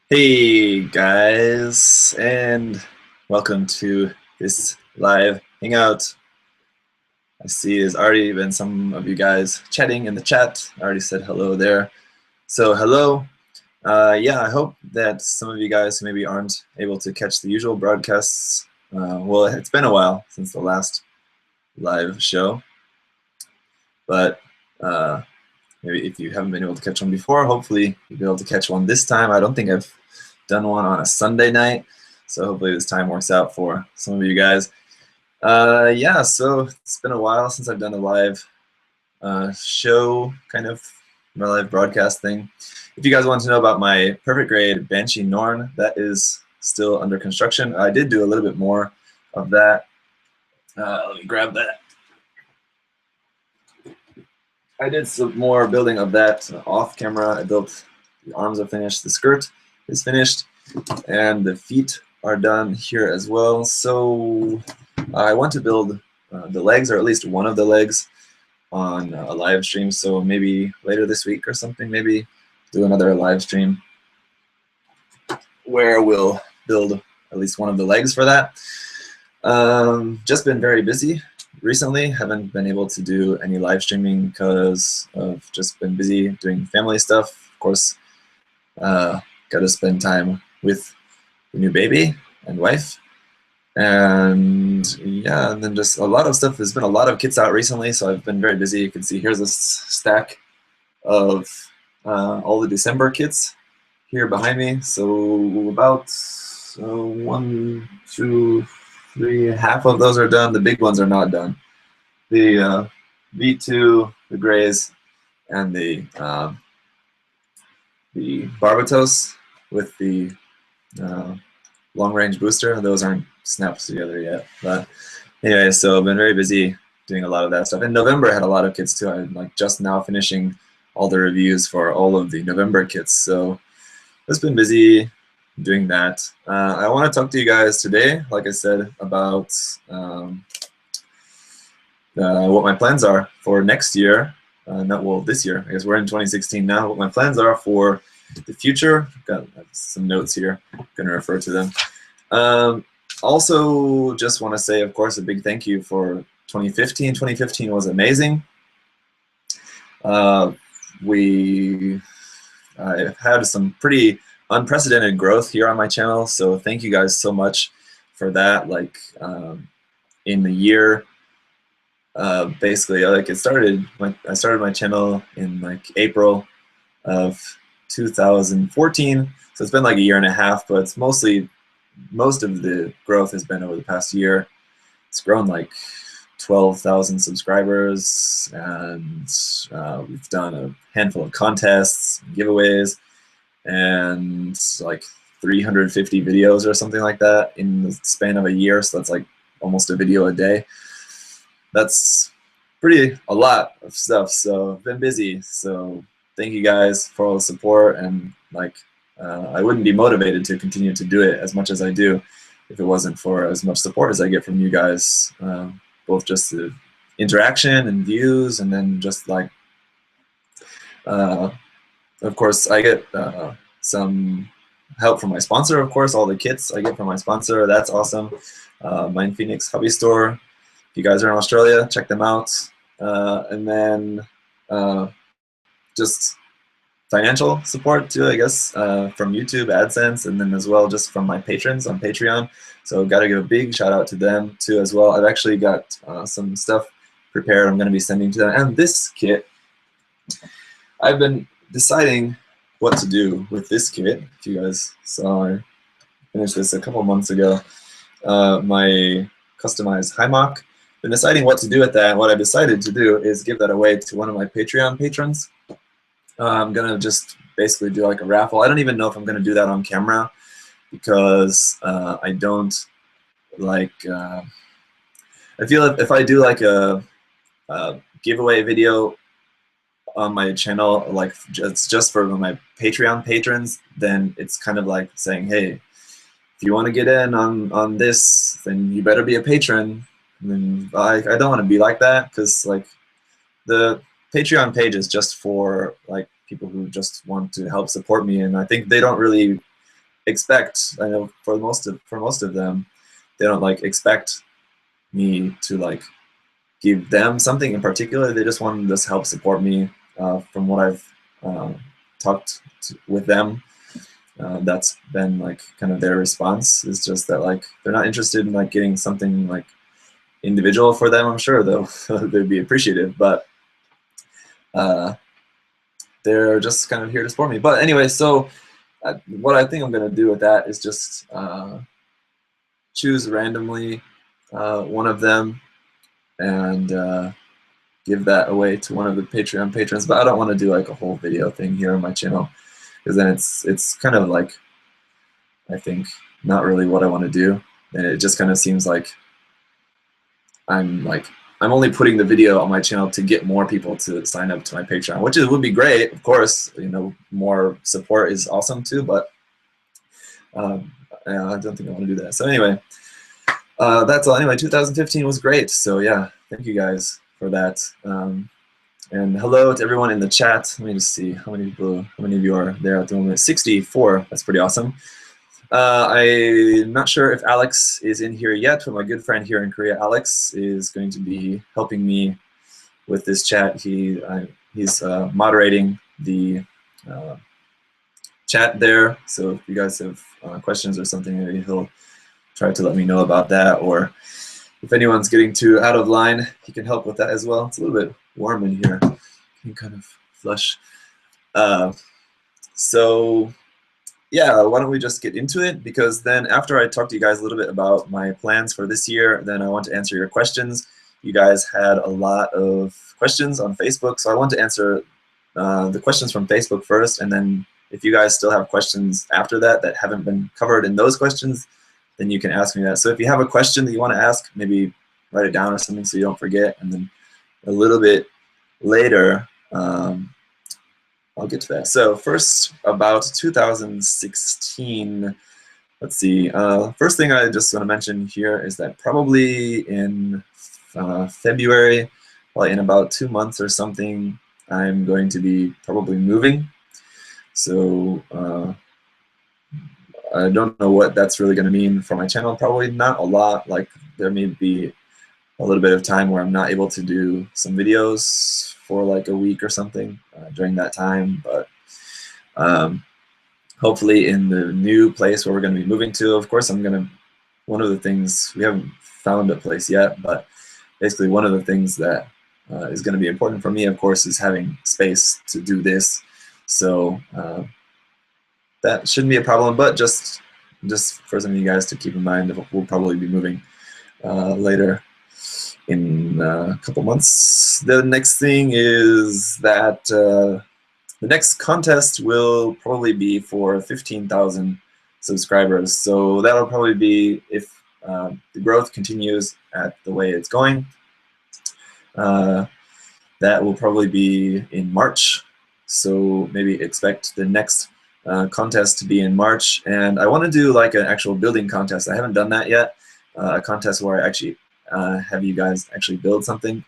Hey guys, and welcome to this live hangout. I see there's already been some of you guys chatting in the chat. I already said hello there. So hello. Yeah, I hope that some of you guys who maybe aren't able to catch the usual broadcasts, well, it's been a while since the last live show, but maybe if you haven't been able to catch one before, hopefully you'll be able to catch one this time. I don't think I've done one on a Sunday night, so hopefully this time works out for some of you guys. Yeah, so it's been a while since I've done a live show, kind of my live broadcast thing. If you guys want to know about my perfect grade Banshee Norn, that is still under construction. I did do a little bit more of that. Let me grab that. I did some more building of that off camera. I built, the arms are finished, the skirt is finished, and the feet are done here as well. So I want to build the legs, or at least one of the legs, on a live stream. So maybe later this week or something, maybe do another live stream where we'll build at least one of the legs for that. Just been very busy recently. Haven't been able to do any live streaming because I've just been busy doing family stuff. Of course, got to spend time with the new baby and wife. And yeah, and then just a lot of stuff. There's been a lot of kits out recently, so I've been very busy. You can see here's a stack of all the December kits here behind me. So about 1, 2, 3, half of those are done. The big ones are not done. The V2, the grays, and the Barbatos with the long-range booster. Those aren't snapped together yet. But anyway, so I've been very busy doing a lot of that stuff. In November, I had a lot of kits too. I'm like just now finishing all the reviews for all of the November kits. So I've been busy doing that. I want to talk to you guys today, like I said, about what my plans are for next year. This year. I guess we're in 2016 now. What my plans are for the future. I've got some notes here. I'm going to refer to them. Also, just want to say, of course, a big thank you for 2015. 2015 was amazing. I had some pretty unprecedented growth here on my channel, so thank you guys so much for that. Like in the year, basically, like I started my channel in like April of 2014, so it's been like a year and a half, but it's most of the growth has been over the past year. It's grown like 12,000 subscribers, and we've done a handful of contests, giveaways, and like 350 videos or something like that in the span of a year. So that's like almost a video a day. That's a lot of stuff. So I've been busy. So thank you guys for all the support, and like I wouldn't be motivated to continue to do it as much as I do if it wasn't for as much support as I get from you guys, both just the interaction and views, and then just like of course I get some help from my sponsor. Of course, all the kits I get from my sponsor, that's awesome. Mind Phoenix Hobby Store. If you guys are in Australia, check them out. And then just financial support too, I guess, from YouTube, AdSense, and then as well just from my patrons on Patreon. So got to give a big shout out to them too as well. I've actually got some stuff prepared I'm going to be sending to them. And this kit, I've been deciding what to do with this kit. If you guys saw, I finished this a couple months ago. My customized Hymock. Been deciding what to do with that. What I decided to do is give that away to one of my Patreon patrons. I'm gonna just basically do like a raffle. I don't even know if I'm gonna do that on camera because I don't like. I feel if I do like a giveaway video on my channel, like it's just for my Patreon patrons, then it's kind of like saying, hey, if you want to get in on this, then you better be a patron. And I don't want to be like that, because like the Patreon page is just for like people who just want to help support me, and I think they don't really expect, I know for most of them, they don't like expect me to like give them something in particular. They just want to help support me from what I've talked with them. That's been like kind of their response, is just that like they're not interested in like getting something like individual for them. I'm sure though they'd be appreciative, but they're just kind of here to support me. But anyway, so what I think I'm going to do with that is just choose randomly one of them and give that away to one of the Patreon patrons. But I don't want to do like a whole video thing here on my channel, because then it's kind of like, I think, not really what I want to do, and it just kind of seems like I'm only putting the video on my channel to get more people to sign up to my Patreon, which would be great, of course. You know, more support is awesome too, but I don't think I want to do that. So anyway, that's all. Anyway, 2015 was great. So yeah, thank you guys for that. And hello to everyone in the chat. Let me just see how many of you are there at the moment. 64. That's pretty awesome. I'm not sure if Alex is in here yet, but my good friend here in Korea, Alex, is going to be helping me with this chat. He's moderating the chat there. So if you guys have questions or something, maybe he'll try to let me know about that. Or if anyone's getting too out of line, he can help with that as well. It's a little bit warm in here. Can you kind of flush? So yeah, why don't we just get into it? Because then after I talk to you guys a little bit about my plans for this year, then I want to answer your questions. You guys had a lot of questions on Facebook, so I want to answer the questions from Facebook first, and then if you guys still have questions after that that haven't been covered in those questions, then you can ask me that. So if you have a question that you want to ask, maybe write it down or something so you don't forget, and then a little bit later, I'll get to that. So first, about 2016, let's see. First thing I just want to mention here is that probably in February, well, in about 2 months or something, I'm going to be probably moving. So I don't know what that's really going to mean for my channel. Probably not a lot. Like there may be a little bit of time where I'm not able to do some videos for like a week or something during that time, but hopefully in the new place where we're going to be moving to, of course, one of the things, we haven't found a place yet, but basically one of the things that is going to be important for me, of course, is having space to do this. So that shouldn't be a problem, but just for some of you guys to keep in mind, we'll probably be moving later in a couple months. The next thing is that the next contest will probably be for 15,000 subscribers. So that'll probably be, if the growth continues at the way it's going, that will probably be in March. So maybe expect the next contest to be in March. And I want to do like an actual building contest. I haven't done that yet. A contest where I actually have you guys actually build something.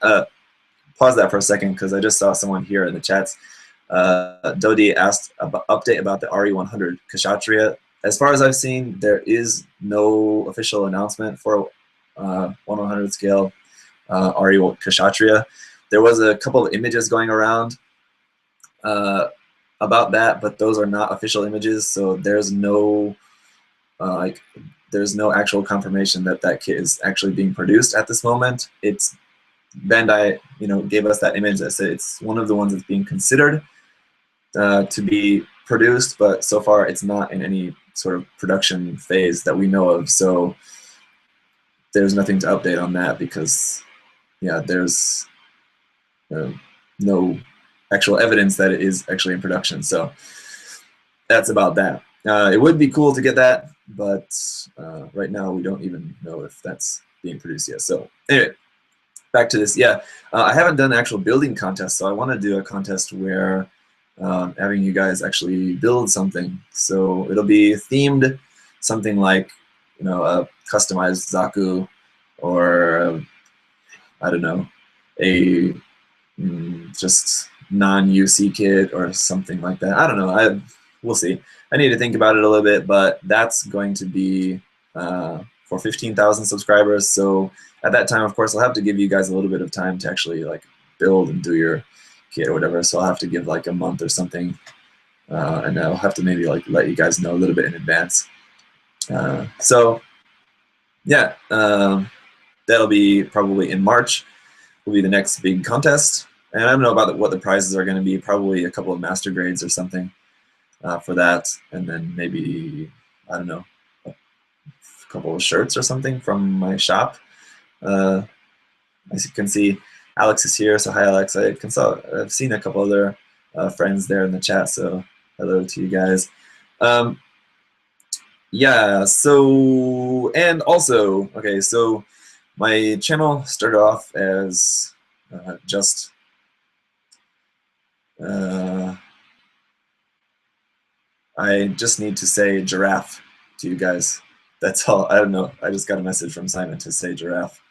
Pause that for a second, because I just saw someone here in the chats. Dodi asked about update about the RE100 Kshatriya. As far as I've seen, there is no official announcement for 1/100 scale RE Kshatriya. There was a couple of images going around about that, but those are not official images, so there's no there's no actual confirmation that that kit is actually being produced at this moment. It's Bandai, gave us that image that said it's one of the ones that's being considered to be produced, but so far it's not in any sort of production phase that we know of. So there's nothing to update on that, because yeah, there's no actual evidence that it is actually in production. So that's about that. It would be cool to get that, but right now we don't even know if that's being produced yet. So anyway, back to this. Yeah, I haven't done an actual building contest, so I want to do a contest where having you guys actually build something. So it'll be themed, something like, a customized Zaku, or I don't know, a just non-UC kit or something like that. I don't know. we'll see. I need to think about it a little bit, but that's going to be for 15,000 subscribers. So at that time, of course, I'll have to give you guys a little bit of time to actually like build and do your kit or whatever. So I'll have to give like a month or something, and I'll have to maybe like let you guys know a little bit in advance. So yeah, that'll be probably in March. Will be the next big contest, and I don't know about what the prizes are going to be. Probably a couple of master grades or something for that, and then maybe, I don't know, a couple of shirts or something from my shop. As you can see, Alex is here, so hi Alex. I've seen a couple other friends there in the chat, so hello to you guys. Yeah, so, and also, okay, so my channel started off as just I just need to say giraffe to you guys. That's all. I don't know. I just got a message from Simon to say giraffe.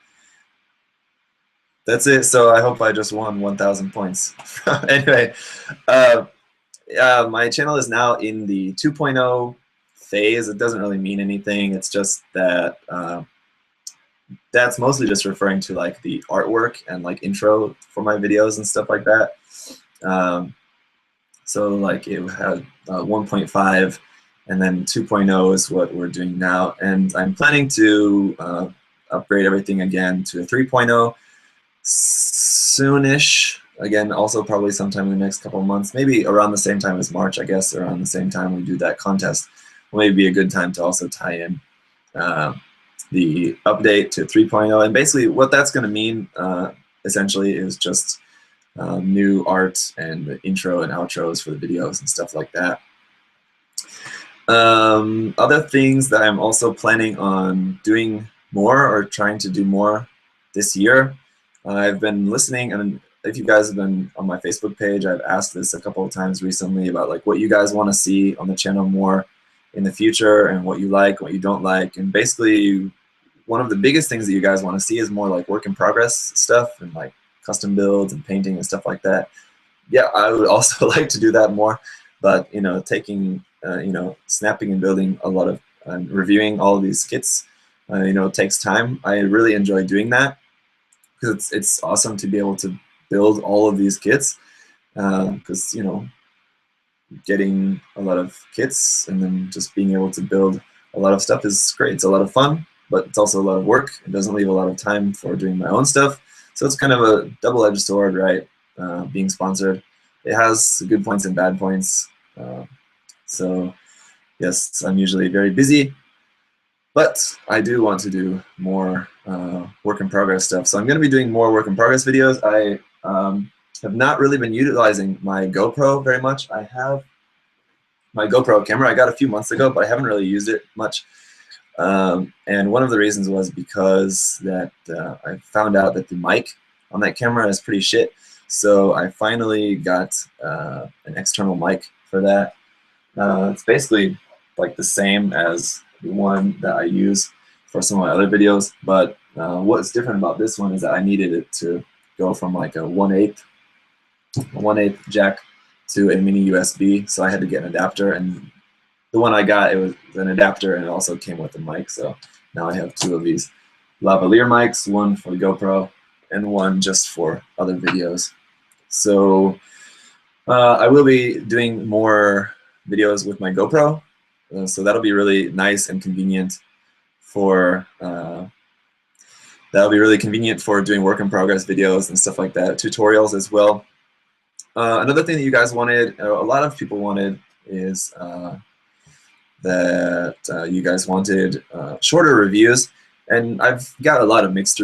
That's it. So I hope I just won 1,000 points. Anyway, my channel is now in the 2.0 phase. It doesn't really mean anything. It's just that that's mostly just referring to like the artwork and like intro for my videos and stuff like that. So like it had 1.5, and then 2.0 is what we're doing now. And I'm planning to upgrade everything again to a 3.0 soonish. Again, also probably sometime in the next couple of months, maybe around the same time as March, I guess, around the same time we do that contest. Will maybe be a good time to also tie in the update to 3.0. And basically what that's going to mean essentially is just new art and intro and outros for the videos and stuff like that. Other things that I'm also planning on doing more or trying to do more this year. I've been listening, and if you guys have been on my Facebook page, I've asked this a couple of times recently about like what you guys want to see on the channel more in the future and what you like, what you don't like. And basically one of the biggest things that you guys want to see is more like work in progress stuff and like custom builds and painting and stuff like that. Yeah, I would also like to do that more, but you know, taking you know, snapping and building a lot of reviewing all of these kits, you know, takes time. I really enjoy doing that because it's awesome to be able to build all of these kits, because you know, getting a lot of kits and then just being able to build a lot of stuff is great. It's a lot of fun, but it's also a lot of work. It doesn't leave a lot of time for doing my own stuff. So it's kind of a double-edged sword, right? Being sponsored. It has good points and bad points. So yes, I'm usually very busy, but I do want to do more work in progress stuff. So I'm going to be doing more work in progress videos. I have not really been utilizing my GoPro very much. I have my GoPro camera I got a few months ago, but I haven't really used it much. And one of the reasons was because that I found out that the mic on that camera is pretty shit. So I finally got an external mic for that. It's basically like the same as the one that I use for some of my other videos, but what's different about this one is that I needed it to go from like a 1/8 jack to a mini USB, so I had to get an adapter, and the one I got, it was an adapter and it also came with a mic, so now I have two of these lavalier mics, one for the GoPro and one just for other videos. So I will be doing more videos with my GoPro, so that'll be really nice and convenient for doing work in progress videos and stuff like that, tutorials as well. Another thing that you guys wanted, a lot of people wanted, is that you guys wanted shorter reviews, and I've got a lot of mixed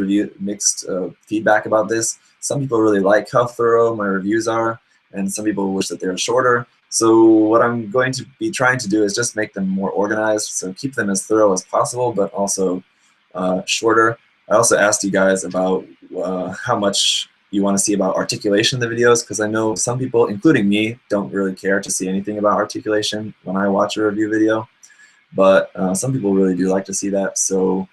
feedback about this. Some people really like how thorough my reviews are, and some people wish that they were shorter. So what I'm going to be trying to do is just make them more organized, so keep them as thorough as possible, but also shorter. I also asked you guys about how much you want to see about articulation in the videos, because I know some people, including me, don't really care to see anything about articulation when I watch a review video, but some people really do like to see that. So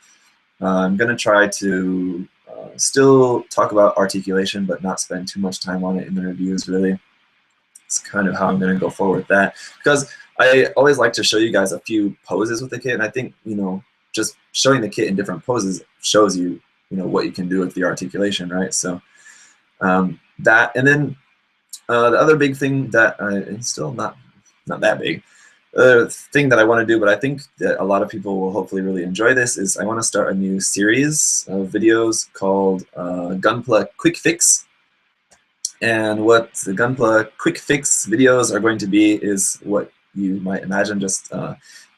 I'm going to try to still talk about articulation, but not spend too much time on it in the reviews, really. that's kind of how I'm going to go forward with that, because I always like to show you guys a few poses with the kit, and I think, you know, just showing the kit in different poses shows you, you know, what you can do with the articulation, right? So that, and then the other big thing that it's still not that big. The thing that I want to do, but I think that a lot of people will hopefully really enjoy this, is I want to start a new series of videos called Gunpla Quick Fix. And what the Gunpla Quick Fix videos are going to be is what you might imagine, just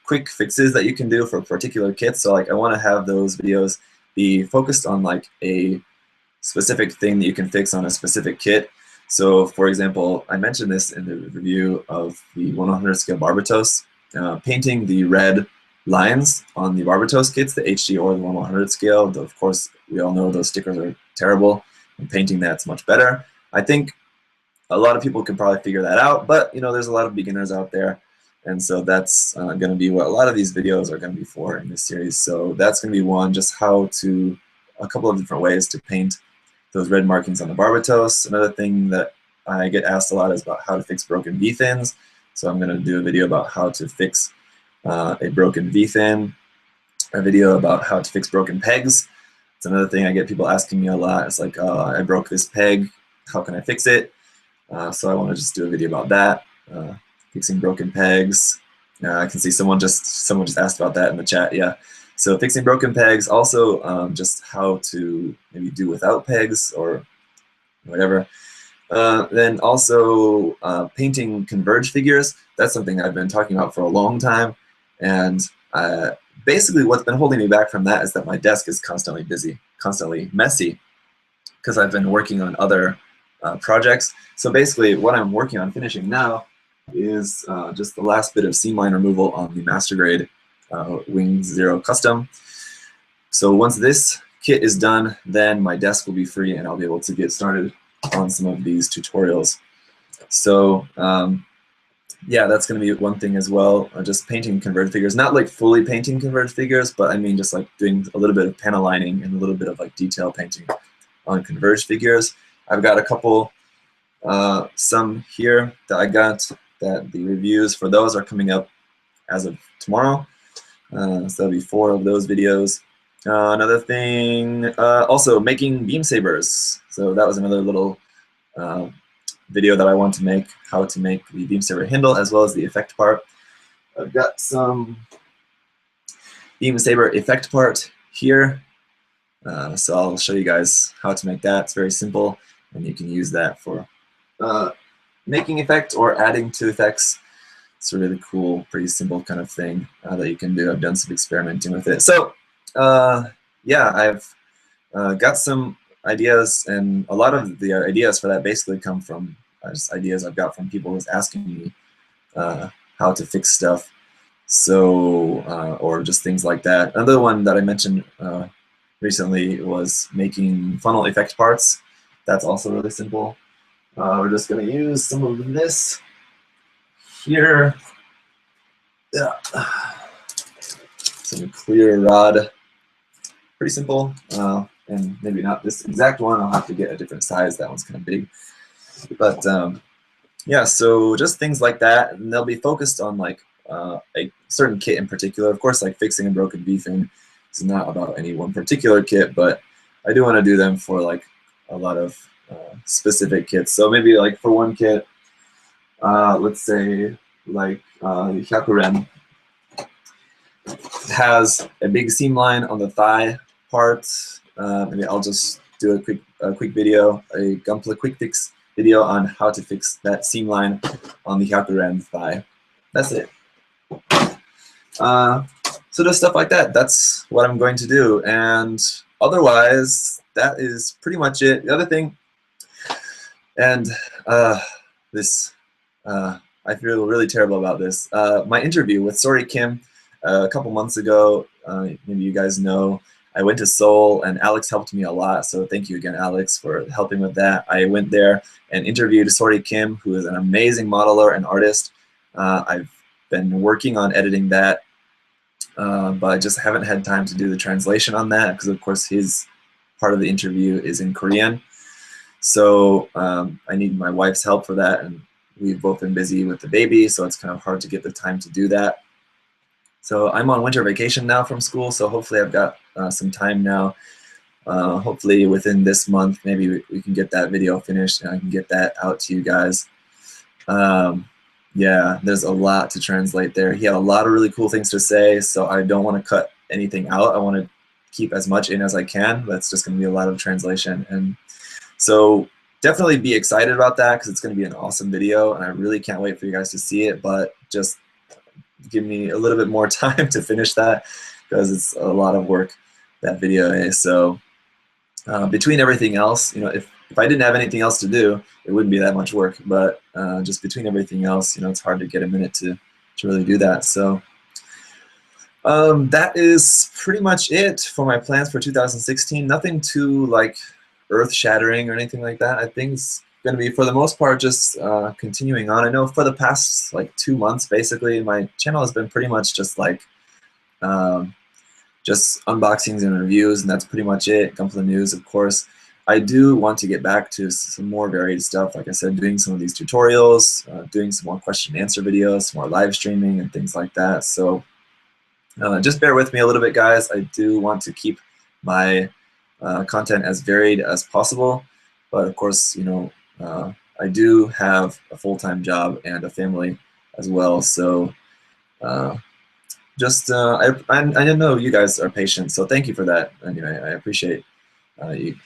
quick fixes that you can do for particular kits. So like, I want to have those videos be focused on like a specific thing that you can fix on a specific kit. So for example, I mentioned this in the review of the 1/100 scale Barbatos, painting the red lines on the Barbatos kits, the HD or the 1/100 scale. Of course, we all know those stickers are terrible, and painting that's much better. I think a lot of people can probably figure that out, but you know, there's a lot of beginners out there, and so that's going to be what a lot of these videos are going to be for in this series. So that's going to be one, just how to, a couple of different ways to paint those red markings on the Barbatos. Another thing that I get asked a lot is about how to fix broken V-fins. So I'm going to do a video about how to fix a broken V-fin, a video about how to fix broken pegs. It's another thing I get people asking me a lot. It's like, I broke this peg, how can I fix it? So I want to just do a video about that, fixing broken pegs. I can see someone just asked about that in the chat. Yeah. So fixing broken pegs, also just how to maybe do without pegs or whatever. Then also painting converged figures. That's something I've been talking about for a long time. And basically what's been holding me back from that is that my desk is constantly busy, constantly messy, because I've been working on other projects. So basically what I'm working on finishing now is just the last bit of seam line removal on the master grade Wing Zero Custom. So once this kit is done, then my desk will be free and I'll be able to get started on some of these tutorials. So yeah, that's going to be one thing as well, just painting converged figures. Not like fully painting converged figures, but I mean just like doing a little bit of panel lining and a little bit of like detail painting on converged figures. I've got a couple, some here that I got, that the reviews for those are coming up as of tomorrow. So that'll be 4 of those videos. Another thing, also making beam sabers. So that was another little video that I want to make, how to make the beam saber handle as well as the effect part. I've got some beam saber effect part here. So I'll show you guys how to make that. It's very simple, and you can use that for making effects or adding to effects. It's a really cool, pretty simple kind of thing that you can do. I've done some experimenting with it. So yeah, I've got some ideas, and a lot of the ideas for that basically come from just ideas I've got from people who's asking me how to fix stuff. So, or just things like that. Another one that I mentioned recently was making funnel effect parts. That's also really simple. We're just going to use some of this here. Yeah. Some clear rod. Pretty simple. And maybe not this exact one. I'll have to get a different size. That one's kind of big. But yeah, so just things like that. And they'll be focused on like a certain kit in particular. Of course, like fixing a broken V-fin is not about any one particular kit, but I do want to do them for like a lot of specific kits. So maybe like for one kit, let's say like Hyakuren has a big seam line on the thigh part. Maybe I'll just do a quick video, a Gunpla quick fix video on how to fix that seam line on the Hyakuren thigh. That's it. So just stuff like that. That's what I'm going to do. And otherwise, that is pretty much it. The other thing, and this, I feel really terrible about this. My interview with Sori Kim a couple months ago, maybe you guys know, I went to Seoul and Alex helped me a lot. So thank you again, Alex, for helping with that. I went there and interviewed Sori Kim, who is an amazing modeler and artist. I've been working on editing that, but I just haven't had time to do the translation on that because, of course, his part of the interview is in Korean. So I need my wife's help for that, and we've both been busy with the baby, so it's kind of hard to get the time to do that. So I'm on winter vacation now from school, so hopefully I've got some time now. Hopefully within this month, maybe we can get that video finished and I can get that out to you guys. Yeah, there's a lot to translate there. He had a lot of really cool things to say, so I don't want to cut anything out. I want to keep as much in as I can. That's just going to be a lot of translation. And so definitely be excited about that because it's going to be an awesome video, and I really can't wait for you guys to see it, but just give me a little bit more time to finish that because it's a lot of work, that video is. So between everything else, you know, if I didn't have anything else to do, it wouldn't be that much work, but just between everything else, you know, it's hard to get a minute to really do that. So that is pretty much it for my plans for 2016. Nothing too like earth-shattering or anything like that. I think it's going to be, for the most part, just continuing on. I know for the past like 2 months, basically, my channel has been pretty much just like just unboxings and reviews, and that's pretty much it. Gunpla news, of course. I do want to get back to some more varied stuff. Like I said, doing some of these tutorials, doing some more question and answer videos, some more live streaming and things like that. So just bear with me a little bit, guys. I do want to keep my content as varied as possible, but of course, you know, I do have a full-time job and a family as well. So just I know you guys are patient, so thank you for that. Anyway, I appreciate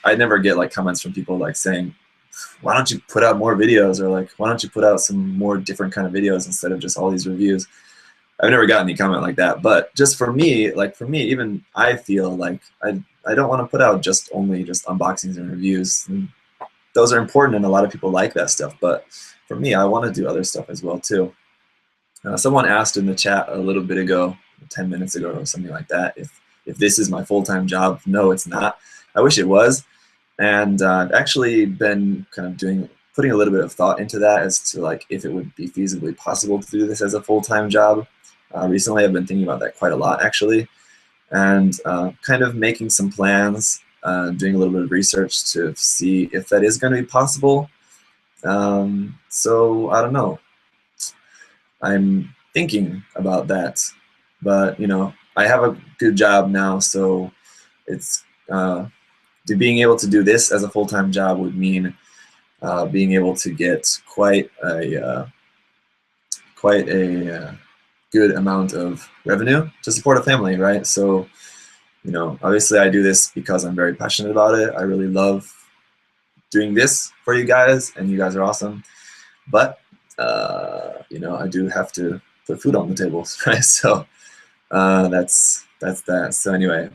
I never get like comments from people like saying, why don't you put out more videos, or like, why don't you put out some more different kind of videos instead of just all these reviews. I've never gotten any comment like that, but just for me, even I feel like I don't want to put out only just unboxings and reviews. And those are important, and a lot of people like that stuff, but for me, I want to do other stuff as well too. Someone asked in the chat a little bit ago, 10 minutes ago or something like that, if this is my full-time job. No, it's not. I wish it was, and I've actually been kind of putting a little bit of thought into that as to like if it would be feasibly possible to do this as a full-time job. Recently, I've been thinking about that quite a lot, actually, and kind of making some plans, doing a little bit of research to see if that is going to be possible. So I don't know. I'm thinking about that, but you know, I have a good job now, so it's being able to do this as a full-time job would mean being able to get quite a good amount of revenue to support a family, right? So, you know, obviously I do this because I'm very passionate about it. I really love doing this for you guys, and you guys are awesome. But, you know, I do have to put food on the table, right? So that's that. So anyway,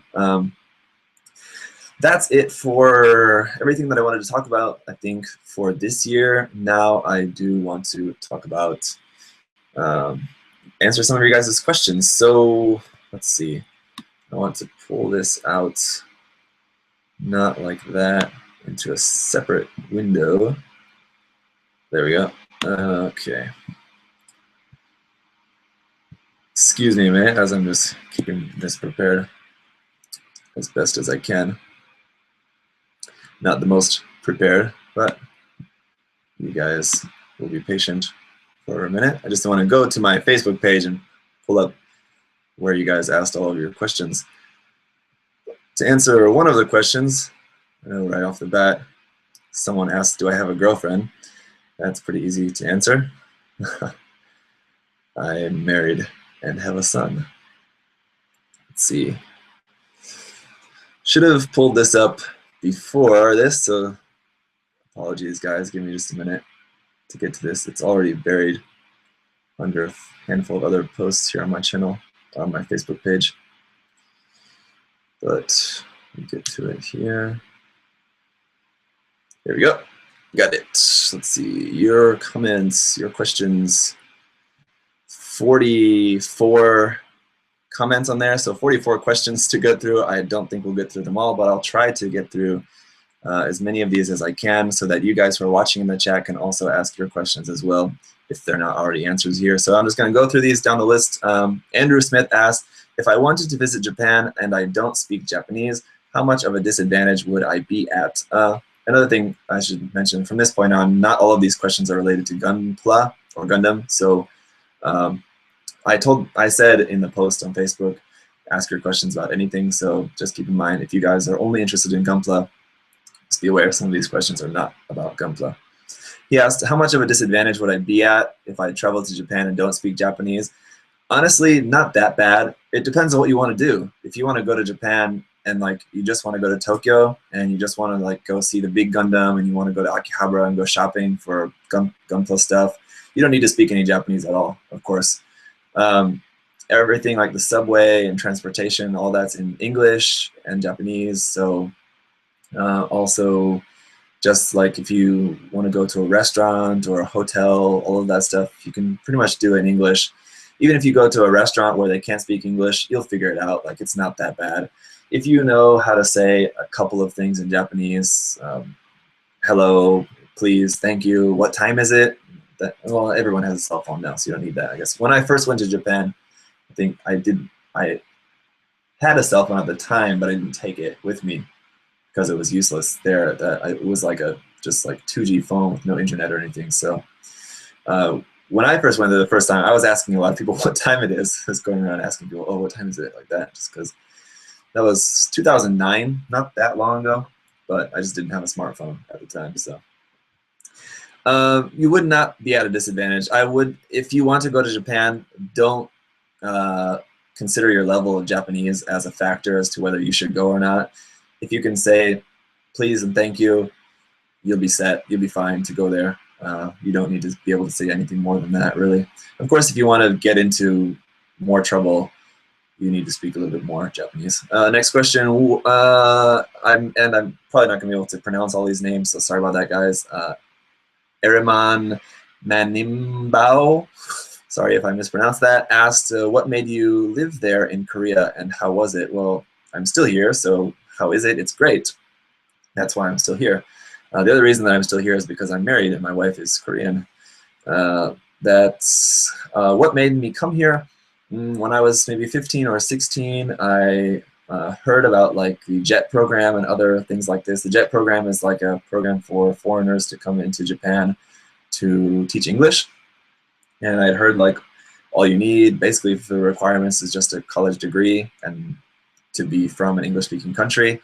that's it for everything that I wanted to talk about, I think, for this year. Now I do want to talk about answer some of your guys' questions. So let's see. I want to pull this out, not like that, into a separate window. There we go. Okay. Excuse me, man, as I'm just keeping this prepared as best as I can. Not the most prepared, but you guys will be patient for a minute. I just want to go to my Facebook page and pull up where you guys asked all of your questions. To answer one of the questions, right off the bat, someone asked, do I have a girlfriend? That's pretty easy to answer. I am married and have a son. Let's see. Should have pulled this up before this, so apologies, guys. Give me just a minute to get to this. It's already buried under a handful of other posts here on my channel, on my Facebook page. But we get to it here. There we go. Got it. Let's see. Your comments, your questions. 44 comments on there, so 44 questions to go through. I don't think we'll get through them all, but I'll try to get through as many of these as I can so that you guys who are watching in the chat can also ask your questions as well if they're not already answers here. So I'm just going to go through these down the list. Andrew Smith asked, if I wanted to visit Japan and I don't speak Japanese, how much of a disadvantage would I be at? I Another thing I should mention from this point on, not all of these questions are related to Gunpla or Gundam. So I said in the post on Facebook, ask your questions about anything. So just keep in mind, if you guys are only interested in Gunpla, just be aware some of these questions are not about Gunpla. He asked, how much of a disadvantage would I be at if I travel to Japan and don't speak Japanese? Honestly, not that bad. It depends on what you want to do. If you want to go to Japan and like you just want to go to Tokyo and you just want to like go see the big Gundam and you want to go to Akihabara and go shopping for Gunpla stuff, you don't need to speak any Japanese at all, of course. Everything like the subway and transportation, all that's in English and Japanese. So also, just like if you want to go to a restaurant or a hotel, all of that stuff, you can pretty much do it in English. Even if you go to a restaurant where they can't speak English, you'll figure it out. Like, it's not that bad. If you know how to say a couple of things in Japanese, hello, please, thank you, what time is it? Well, everyone has a cell phone now, so you don't need that, I guess. When I first went to Japan, I think I had a cell phone at the time, but I didn't take it with me because it was useless there. It was like just like 2G phone with no internet or anything. So when I first went there the first time, I was asking a lot of people what time it is. I was going around asking people, oh, what time is it, like that, just because that was 2009, not that long ago, but I just didn't have a smartphone at the time. So you would not be at a disadvantage. I would, if you want to go to Japan, don't consider your level of Japanese as a factor as to whether you should go or not. If you can say please and thank you, you'll be set. You'll be fine to go there. You don't need to be able to say anything more than that, really. Of course, if you want to get into more trouble, you need to speak a little bit more Japanese. Next question. I'm probably not going to be able to pronounce all these names, so sorry about that, guys. Eriman Manimbao, sorry if I mispronounced that, asked, what made you live there in Korea and how was it? Well, I'm still here, so how is it? It's great. That's why I'm still here. The other reason that I'm still here is because I'm married and my wife is Korean. That's what made me come here. When I was maybe 15 or 16, I heard about like the JET program and other things like this. The JET program is like a program for foreigners to come into Japan to teach English. And I'd heard like all you need basically for the requirements is just a college degree and to be from an English-speaking country.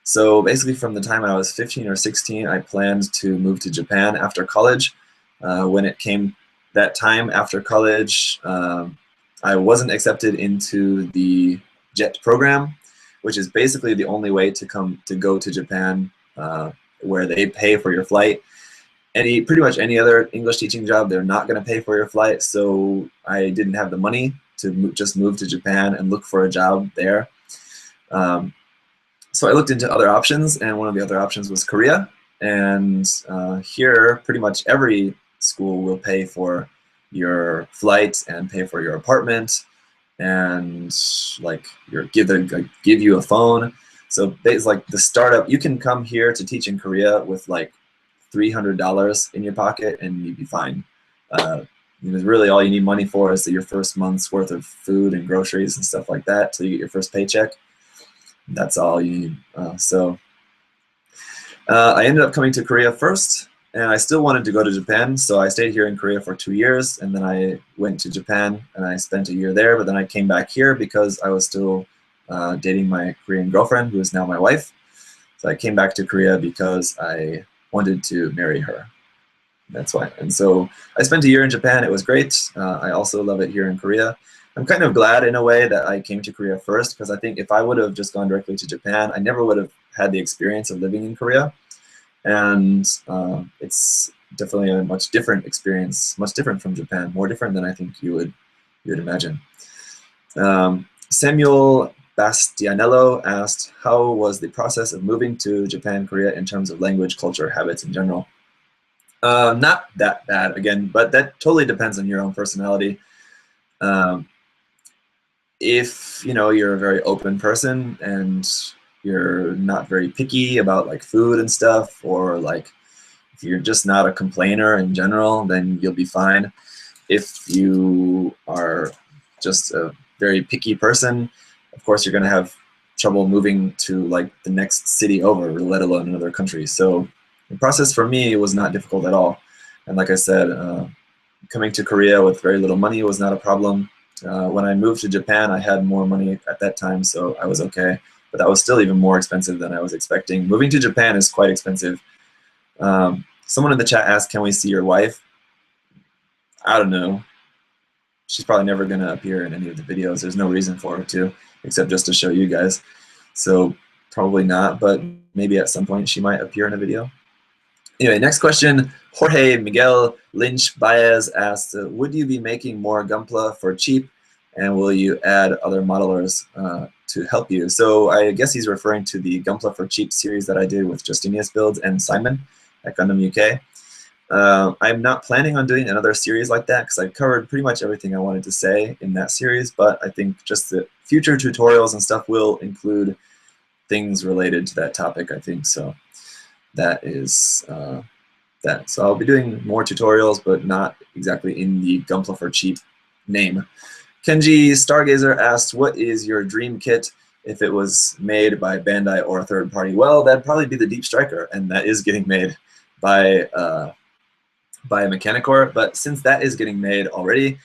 So basically from the time I was 15 or 16, I planned to move to Japan after college. When it came that time after college, I wasn't accepted into the JET program, which is basically the only way to go to Japan, where they pay for your flight. Pretty much any other English teaching job, they're not going to pay for your flight. So I didn't have the money to just move to Japan and look for a job there. So I looked into other options, and one of the other options was Korea. And here, pretty much every school will pay for your flight and pay for your apartment, and like give you a phone. So it's like the startup. You can come here to teach in Korea with like $300 in your pocket, and you'd be fine. Really, all you need money for is your first month's worth of food and groceries and stuff like that till you get your first paycheck. That's all you need. I ended up coming to Korea first, and I still wanted to go to Japan, so I stayed here in Korea for 2 years, and then I went to Japan and I spent a year there, but then I came back here because I was still dating my Korean girlfriend, who is now my wife. So I came back to Korea because I wanted to marry her. That's why. And so I spent a year in Japan. It was great. I also love it here in Korea. I'm kind of glad in a way that I came to Korea first, because I think if I would have just gone directly to Japan, I never would have had the experience of living in Korea. And it's definitely a much different experience, much different from Japan, more different than I think you would imagine. Samuel Bastianello asked, how was the process of moving to Japan, Korea in terms of language, culture, habits in general? Not that bad, again, but that totally depends on your own personality. If you're a very open person and you're not very picky about like food and stuff, or like if you're just not a complainer in general, then you'll be fine. If you are just a very picky person, of course you're going to have trouble moving to like the next city over, let alone another country. So the process for me was not difficult at all. And like I said, coming to Korea with very little money was not a problem. When I moved to Japan, I had more money at that time, so I was okay. But that was still even more expensive than I was expecting. Moving to Japan is quite expensive. Someone in the chat asked, can we see your wife? I don't know. She's probably never going to appear in any of the videos. There's no reason for her to, except just to show you guys. So probably not, but maybe at some point she might appear in a video. Anyway, next question. Jorge Miguel Lynch Baez asked, would you be making more Gunpla for cheap, and will you add other modelers to help you? So I guess he's referring to the Gunpla for cheap series that I did with Justinius Builds and Simon at Gundam UK. I'm not planning on doing another series like that because I covered pretty much everything I wanted to say in that series, but I think just the future tutorials and stuff will include things related to that topic, I think. So that is that. So I'll be doing more tutorials, but not exactly in the Gunpla for cheap name. Kenji Stargazer asked, what is your dream kit if it was made by Bandai or a third party? Well, that'd probably be the Deep Striker, and that is getting made by Mechanicore. But since that is getting made already,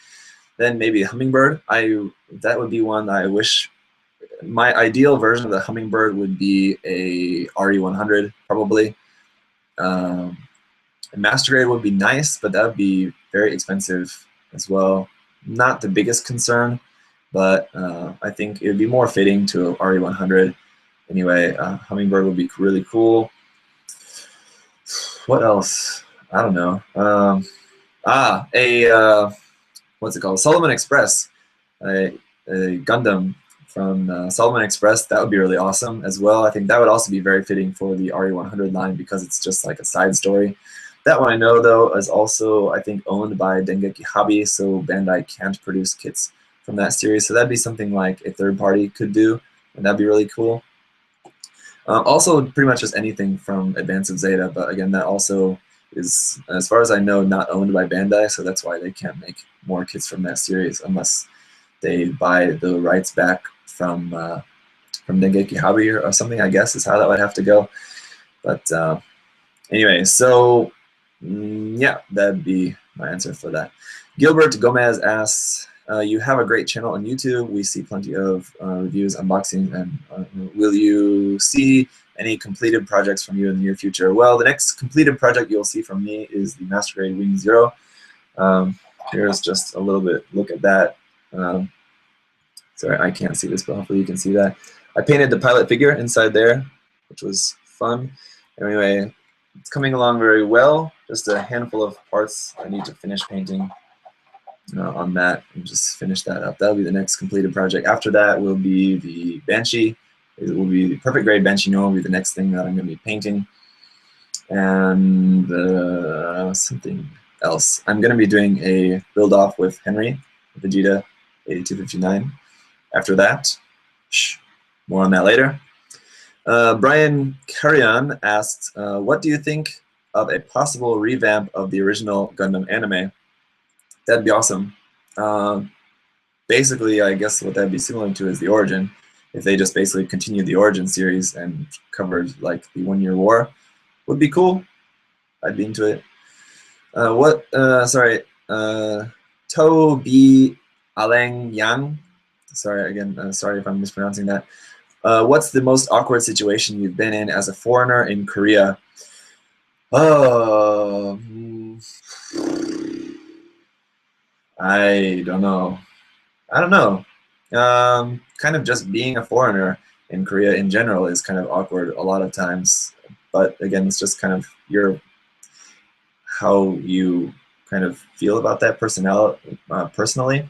then maybe a Hummingbird. That would be one I wish. My ideal version of the Hummingbird would be a RE100, probably. A Master Grade would be nice, but that would be very expensive as well. Not the biggest concern, but I think it would be more fitting to a RE100. Anyway, Hummingbird would be really cool. What else? I don't know. What's it called? Solomon Express. A Gundam from Solomon Express. That would be really awesome as well. I think that would also be very fitting for the RE100 line because it's just like a side story. That one I know, though, is also, I think, owned by Dengeki Hobby, so Bandai can't produce kits from that series. So that'd be something like a third party could do, and that'd be really cool. Also, pretty much just anything from Advance of Zeta, but again, that also is, as far as I know, not owned by Bandai, so that's why they can't make more kits from that series unless they buy the rights back from Dengeki Hobby or something, I guess, is how that would have to go. But anyway, so yeah, that'd be my answer for that. Gilbert Gomez asks, you have a great channel on YouTube. We see plenty of reviews, unboxing, and will you see any completed projects from you in the near future? Well, the next completed project you'll see from me is the Master Grade Wing Zero. Here's just a little bit look at that. Sorry, I can't see this, but hopefully you can see that. I painted the pilot figure inside there, which was fun. Anyway, it's coming along very well. Just a handful of parts I need to finish painting on that and just finish that up. That'll be the next completed project. After that will be the Banshee. It will be the perfect grade Banshee Noah will be the next thing that I'm going to be painting. And something else. I'm going to be doing a build off with Henry, Vegeta 8259. After that, more on that later. Brian Carrion asked, what do you think of a possible revamp of the original Gundam anime? That'd be awesome. Basically, I guess what that'd be similar to is the Origin. If they just basically continued the Origin series and covered like the 1 Year War, would be cool. I'd be into it. Toby Aleng Yang. Sorry again. Sorry if I'm mispronouncing that. What's the most awkward situation you've been in as a foreigner in Korea? Oh, I don't know. I don't know. Kind of just being a foreigner in Korea in general is kind of awkward a lot of times. But again, it's just kind of how you kind of feel about that personally,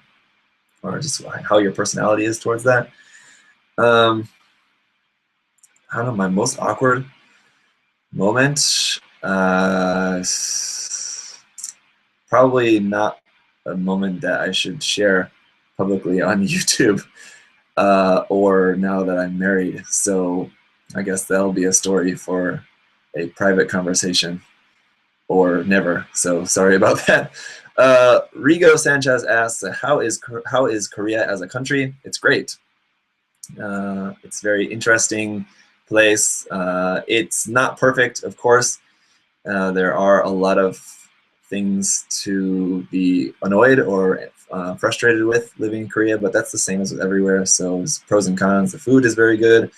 or just how your personality is towards that. I don't know, my most awkward moment, probably not a moment that I should share publicly on YouTube, or now that I'm married. So I guess that'll be a story for a private conversation, or never. So sorry about that. Rigo Sanchez asks, how is Korea as a country? It's great. It's a very interesting place. It's not perfect, of course. There are a lot of things to be annoyed or frustrated with living in Korea, but that's the same as everywhere. So there's pros and cons. The food is very good.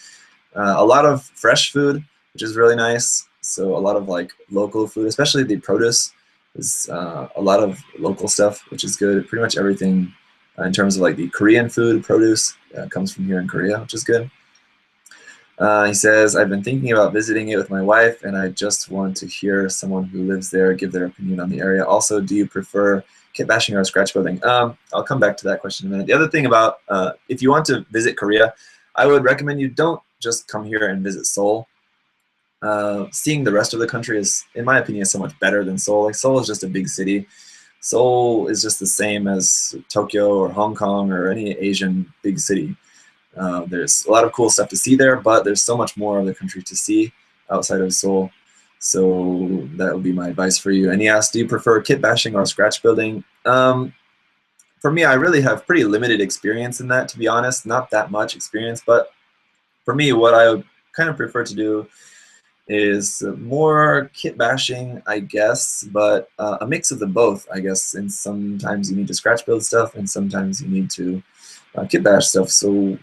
A lot of fresh food, which is really nice. So a lot of like local food, especially the produce, is a lot of local stuff, which is good. Pretty much everything in terms of like the Korean food produce comes from here in Korea, which is good. He says, I've been thinking about visiting it with my wife, and I just want to hear someone who lives there give their opinion on the area. Also, do you prefer kit bashing or scratch building? I'll come back to that question in a minute. The other thing about if you want to visit Korea, I would recommend you don't just come here and visit Seoul. Seeing the rest of the country is, in my opinion, so much better than Seoul. Like Seoul is just a big city. Seoul is just the same as Tokyo or Hong Kong or any Asian big city. There's a lot of cool stuff to see there, but there's so much more of the country to see outside of Seoul. So that would be my advice for you. And he asked, do you prefer kit bashing or scratch building? For me, I really have pretty limited experience in that, to be honest. Not that much experience, but for me, what I would kind of prefer to do is more kit bashing, I guess, but a mix of the both, I guess. And sometimes you need to scratch build stuff, and sometimes you need to kit bash stuff. So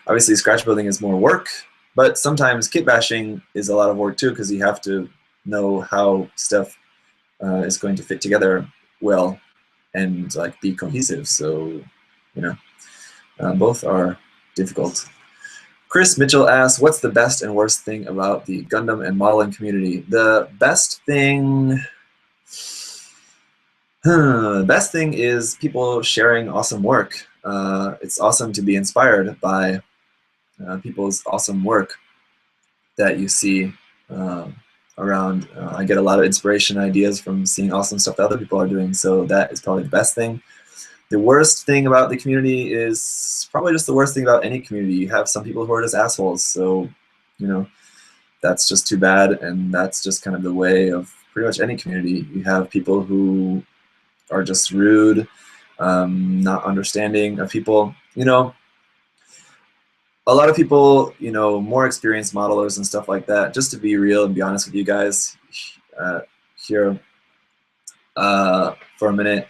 obviously, scratch building is more work, but sometimes kit bashing is a lot of work too, because you have to know how stuff is going to fit together well and like be cohesive. So, you know, both are difficult. Chris Mitchell asks, what's the best and worst thing about the Gundam and modeling community? The best thing is people sharing awesome work. It's awesome to be inspired by people's awesome work that you see around. I get a lot of inspiration ideas from seeing awesome stuff that other people are doing, so that is probably the best thing. The worst thing about the community is probably just the worst thing about any community. You have some people who are just assholes, so, you know, that's just too bad, and that's just kind of the way of pretty much any community. You have people who are just rude, not understanding of people. You know, a lot of people, you know, more experienced modelers and stuff like that, just to be real and be honest with you guys here for a minute,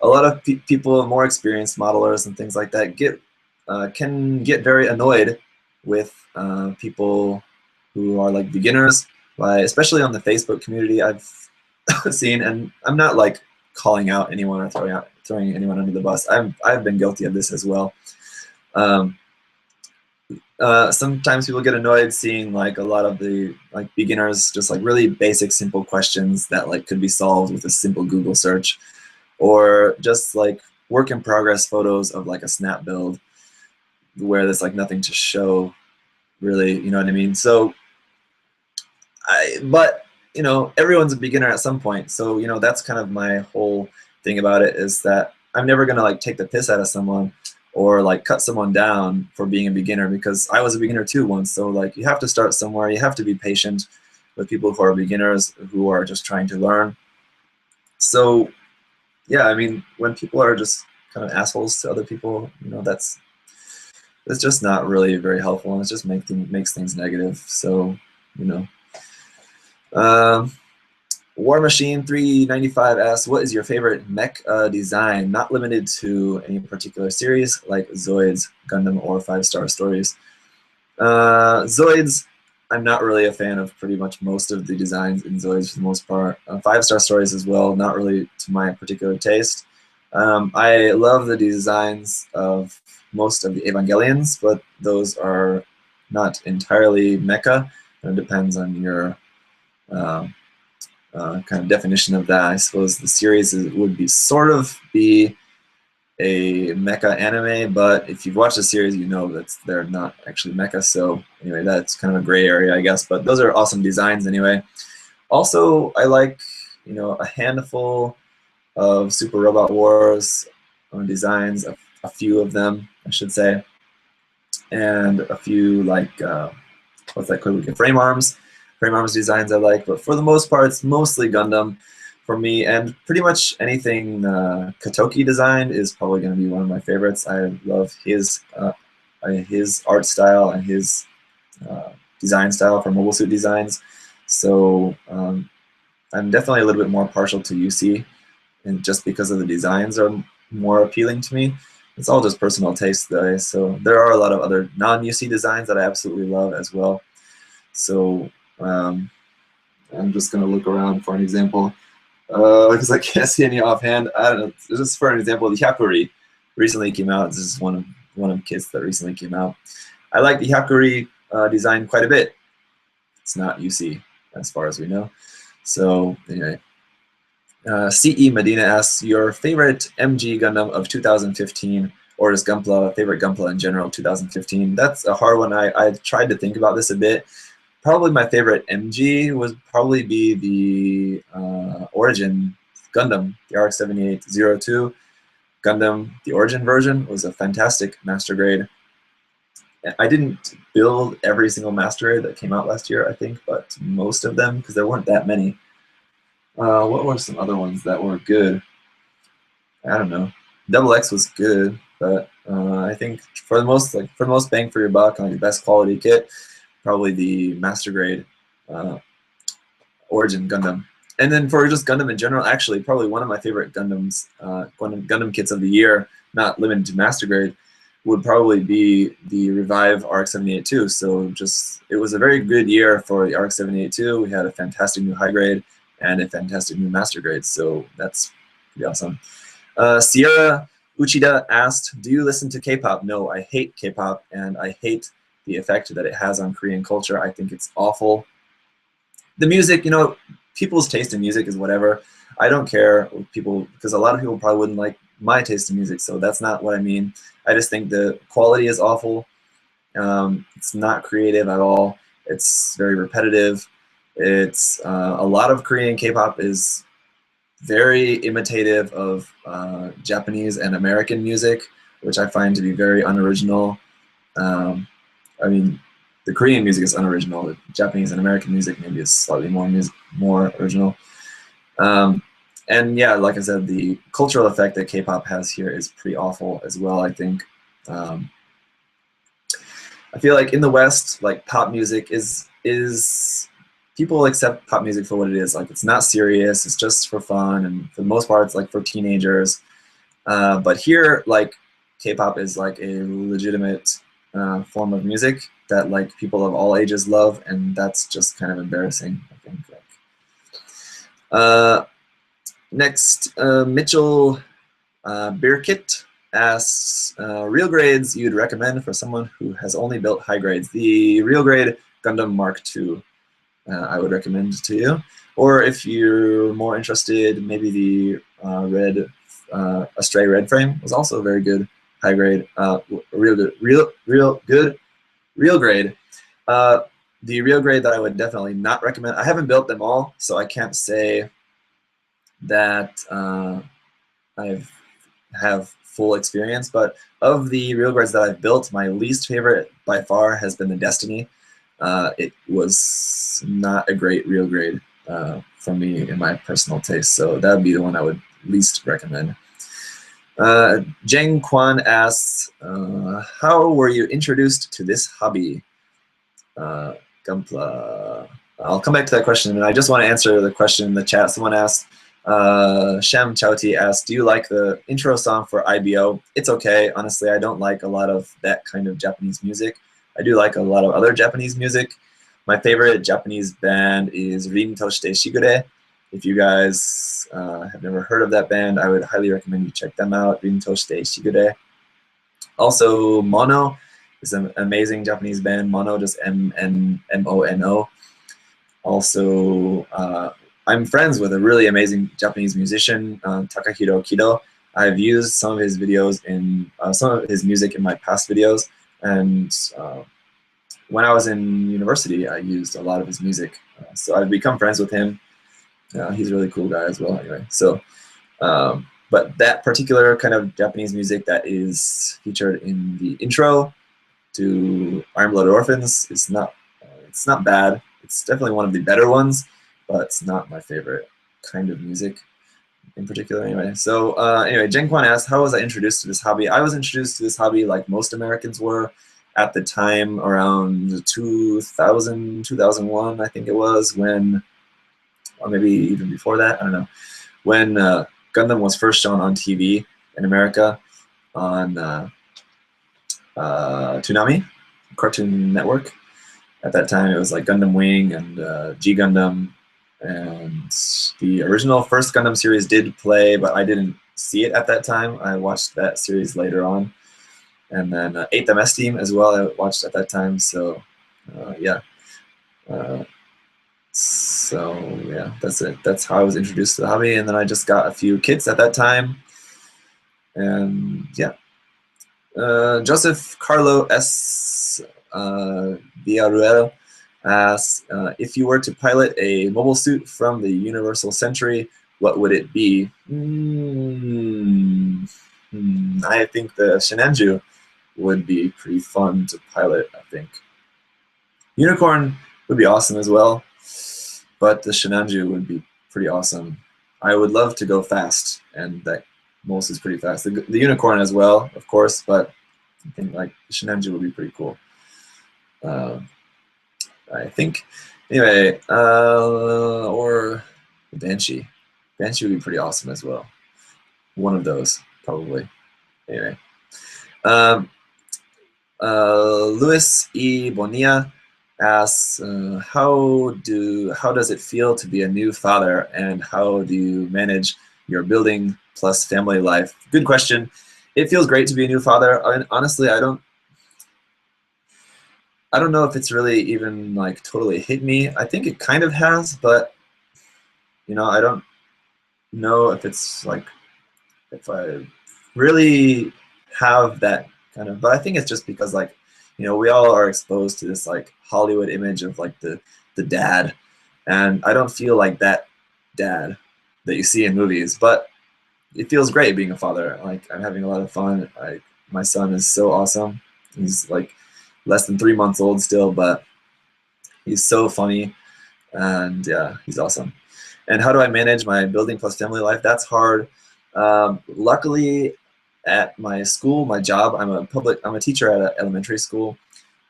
a lot of people, more experienced modelers and things like that, can get very annoyed with people who are like beginners, especially on the Facebook community I've seen, and I'm not like calling out anyone or throwing anyone under the bus. I've been guilty of this as well. Sometimes people get annoyed seeing like a lot of the like beginners just like really basic simple questions that like could be solved with a simple Google search, or just like work in progress photos of like a snap build where there's like nothing to show really, you know what I mean? So but you know, everyone's a beginner at some point, so you know, that's kind of my whole thing about it, is that I'm never gonna like take the piss out of someone or like cut someone down for being a beginner, because I was a beginner too once. So like, you have to start somewhere. You have to be patient with people who are beginners, who are just trying to learn. So yeah, I mean, when people are just kind of assholes to other people, you know, it's just not really very helpful, and it just makes things negative. So, you know. War Machine 395 asks, what is your favorite mech design, not limited to any particular series like Zoids, Gundam, or 5-star stories? Zoids, I'm not really a fan of pretty much most of the designs in Zoids for the most part. 5-star stories as well, not really to my particular taste. I love the designs of most of the Evangelions, but those are not entirely mecha. It depends on your kind of definition of that. I suppose the series would be sort of be a mecha anime, but if you've watched the series, you know that they're not actually mecha. So anyway, that's kind of a gray area, I guess. But those are awesome designs anyway. Also, I like, you know, a handful of Super Robot Wars designs, a few of them, I should say, and a few like what's that called? Frame arms designs I like, but for the most part, it's mostly Gundam for me, and pretty much anything Katoki designed is probably going to be one of my favorites. I love his his art style and his design style for mobile suit designs. So I'm definitely a little bit more partial to UC, and just because of the designs are more appealing to me. It's all just personal taste though. So there are a lot of other non-UC designs that I absolutely love as well. So I'm just gonna look around for an example, because I can't see any offhand. I don't know. Just for an example, the Hyakuri recently came out. This is one of kits that recently came out. I like the Hyakuri design quite a bit. It's not UC as far as we know. So anyway, CE Medina asks, your favorite MG Gundam of 2015, or just Gunpla, favorite Gunpla in general, 2015. That's a hard one. I tried to think about this a bit. Probably my favorite MG would probably be the Origin Gundam, the RX-7802 Gundam. The Origin version was a fantastic master grade. I didn't build every single master grade that came out last year, I think, but most of them, because there weren't that many. What were some other ones that were good? I don't know. Double X was good, but I think for the most bang for your buck, like the best quality kit, probably the master grade Origin Gundam. And then for just Gundam in general, actually probably one of my favorite Gundams, Gundam kits of the year, not limited to master grade, would probably be the Revive RX-7802. So just, it was a very good year for the RX-7802. We had a fantastic new high grade and a fantastic new master grade. So that's pretty awesome. Sierra Uchida asked, do you listen to K-pop? No, I hate K-pop, and I hate the effect that it has on Korean culture. I think it's awful. The music, you know, people's taste in music is whatever. I don't care with people, because a lot of people probably wouldn't like my taste in music, so that's not what I mean. I just think the quality is awful. It's not creative at all. It's very repetitive. It's a lot of Korean K-pop is very imitative of Japanese and American music, which I find to be very unoriginal. I mean, the Korean music is unoriginal. The Japanese and American music maybe is slightly more original. And yeah, like I said, the cultural effect that K-pop has here is pretty awful as well, I think. I feel like in the West, like pop music is people accept pop music for what it is. Like, it's not serious, it's just for fun, and for the most part, it's like for teenagers. But here, like, K-pop is like a legitimate form of music that like people of all ages love, and that's just kind of embarrassing, I think. Next, Mitchell Birkit asks, real grades you'd recommend for someone who has only built high grades. The real grade Gundam Mark II I would recommend to you. Or if you're more interested, maybe the Astray Red Frame was also a very good high grade, real grade. The real grade that I would definitely not recommend, I haven't built them all, so I can't say that I have full experience, but of the real grades that I've built, my least favorite by far has been the Destiny. It was not a great real grade for me in my personal taste, so that would be the one I would least recommend. Jeng Kwan asks, how were you introduced to this hobby? Gunpla. I'll come back to that question, and I just want to answer the question in the chat. Someone asked, Sham Chauti asked, do you like the intro song for IBO? It's okay. Honestly, I don't like a lot of that kind of Japanese music. I do like a lot of other Japanese music. My favorite Japanese band is Rintoshite Shigure. If you guys have never heard of that band, I would highly recommend you check them out, Rintoshite Shigure. Also, Mono is an amazing Japanese band. Mono, just M-N-M-O-N-O. Also, I'm friends with a really amazing Japanese musician, Takahiro Kido. I've used some of his videos in some of his music in my past videos, and when I was in university, I used a lot of his music. So I've become friends with him. He's a really cool guy as well. Anyway, so but that particular kind of Japanese music that is featured in the intro to Iron Blooded Orphans is not it's not bad. It's definitely one of the better ones, but it's not my favorite kind of music in particular anyway. So anyway, Jen Kwan asked, how was I introduced to this hobby? I was introduced to this hobby like most Americans were. at the time around 2000, 2001, I think it was, when, or maybe even before that, I don't know, when Gundam was first shown on TV in America on Toonami, Cartoon Network. At that time, it was like Gundam Wing and G Gundam, and the original first Gundam series did play, but I didn't see it at that time. I watched that series later on. And then 8th MS Team as well, I watched at that time. So yeah. So yeah, that's it. That's how I was introduced to the hobby. And then I just got a few kits at that time. And yeah. Joseph Carlo S. Villarreal asks, if you were to pilot a mobile suit from the Universal Century, what would it be? I think the Shinanju would be pretty fun to pilot, I think. Unicorn would be awesome as well, but the Shinanju would be pretty awesome. I would love to go fast, and that most is pretty fast. The Unicorn as well, of course, but I think like the Shinanju would be pretty cool. I think. Anyway, or the Banshee. Banshee would be pretty awesome as well. One of those, probably. Anyway. Luis E. Bonilla asks, how does it feel to be a new father, and how do you manage your building plus family life? Good question. It feels great to be a new father. Honestly, I don't know if it's really even like totally hit me. I think it kind of has, but you know, I don't know if it's like, if I really have that kind of, but I think it's just because, like, you know, we all are exposed to this like Hollywood image of like the dad, and I don't feel like that dad that you see in movies, but it feels great being a father. Like, I'm having a lot of fun. My son is so awesome. He's like less than 3 months old still, but he's so funny, and yeah, he's awesome. And how do I manage my building plus family life? That's hard. Luckily, at my school, my job, I'm a teacher at an elementary school,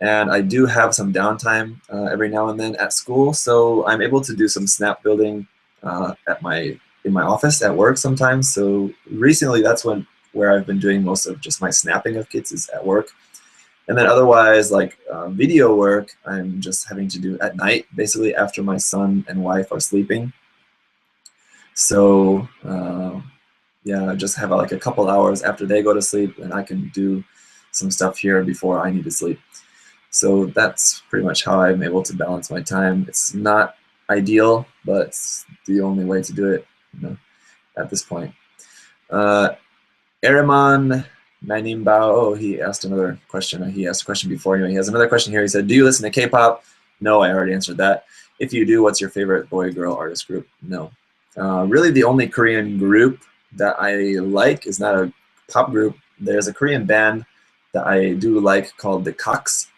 and I do have some downtime every now and then at school, so I'm able to do some snap building in my office at work sometimes. So recently, that's where I've been doing most of just my snapping of kits is at work. And then otherwise, like video work, I'm just having to do at night, basically after my son and wife are sleeping. So yeah, I just have like a couple hours after they go to sleep, and I can do some stuff here before I need to sleep. So that's pretty much how I'm able to balance my time. It's not ideal, but it's the only way to do it, you know, at this point. Ariman Nanimbao, he asked another question. He asked a question before. Anyway, he has another question here. He said, do you listen to K-pop? No, I already answered that. If you do, what's your favorite boy-girl artist group? No. Really, the only Korean group that I like is not a pop group. There's a Korean band that I do like called the Koks,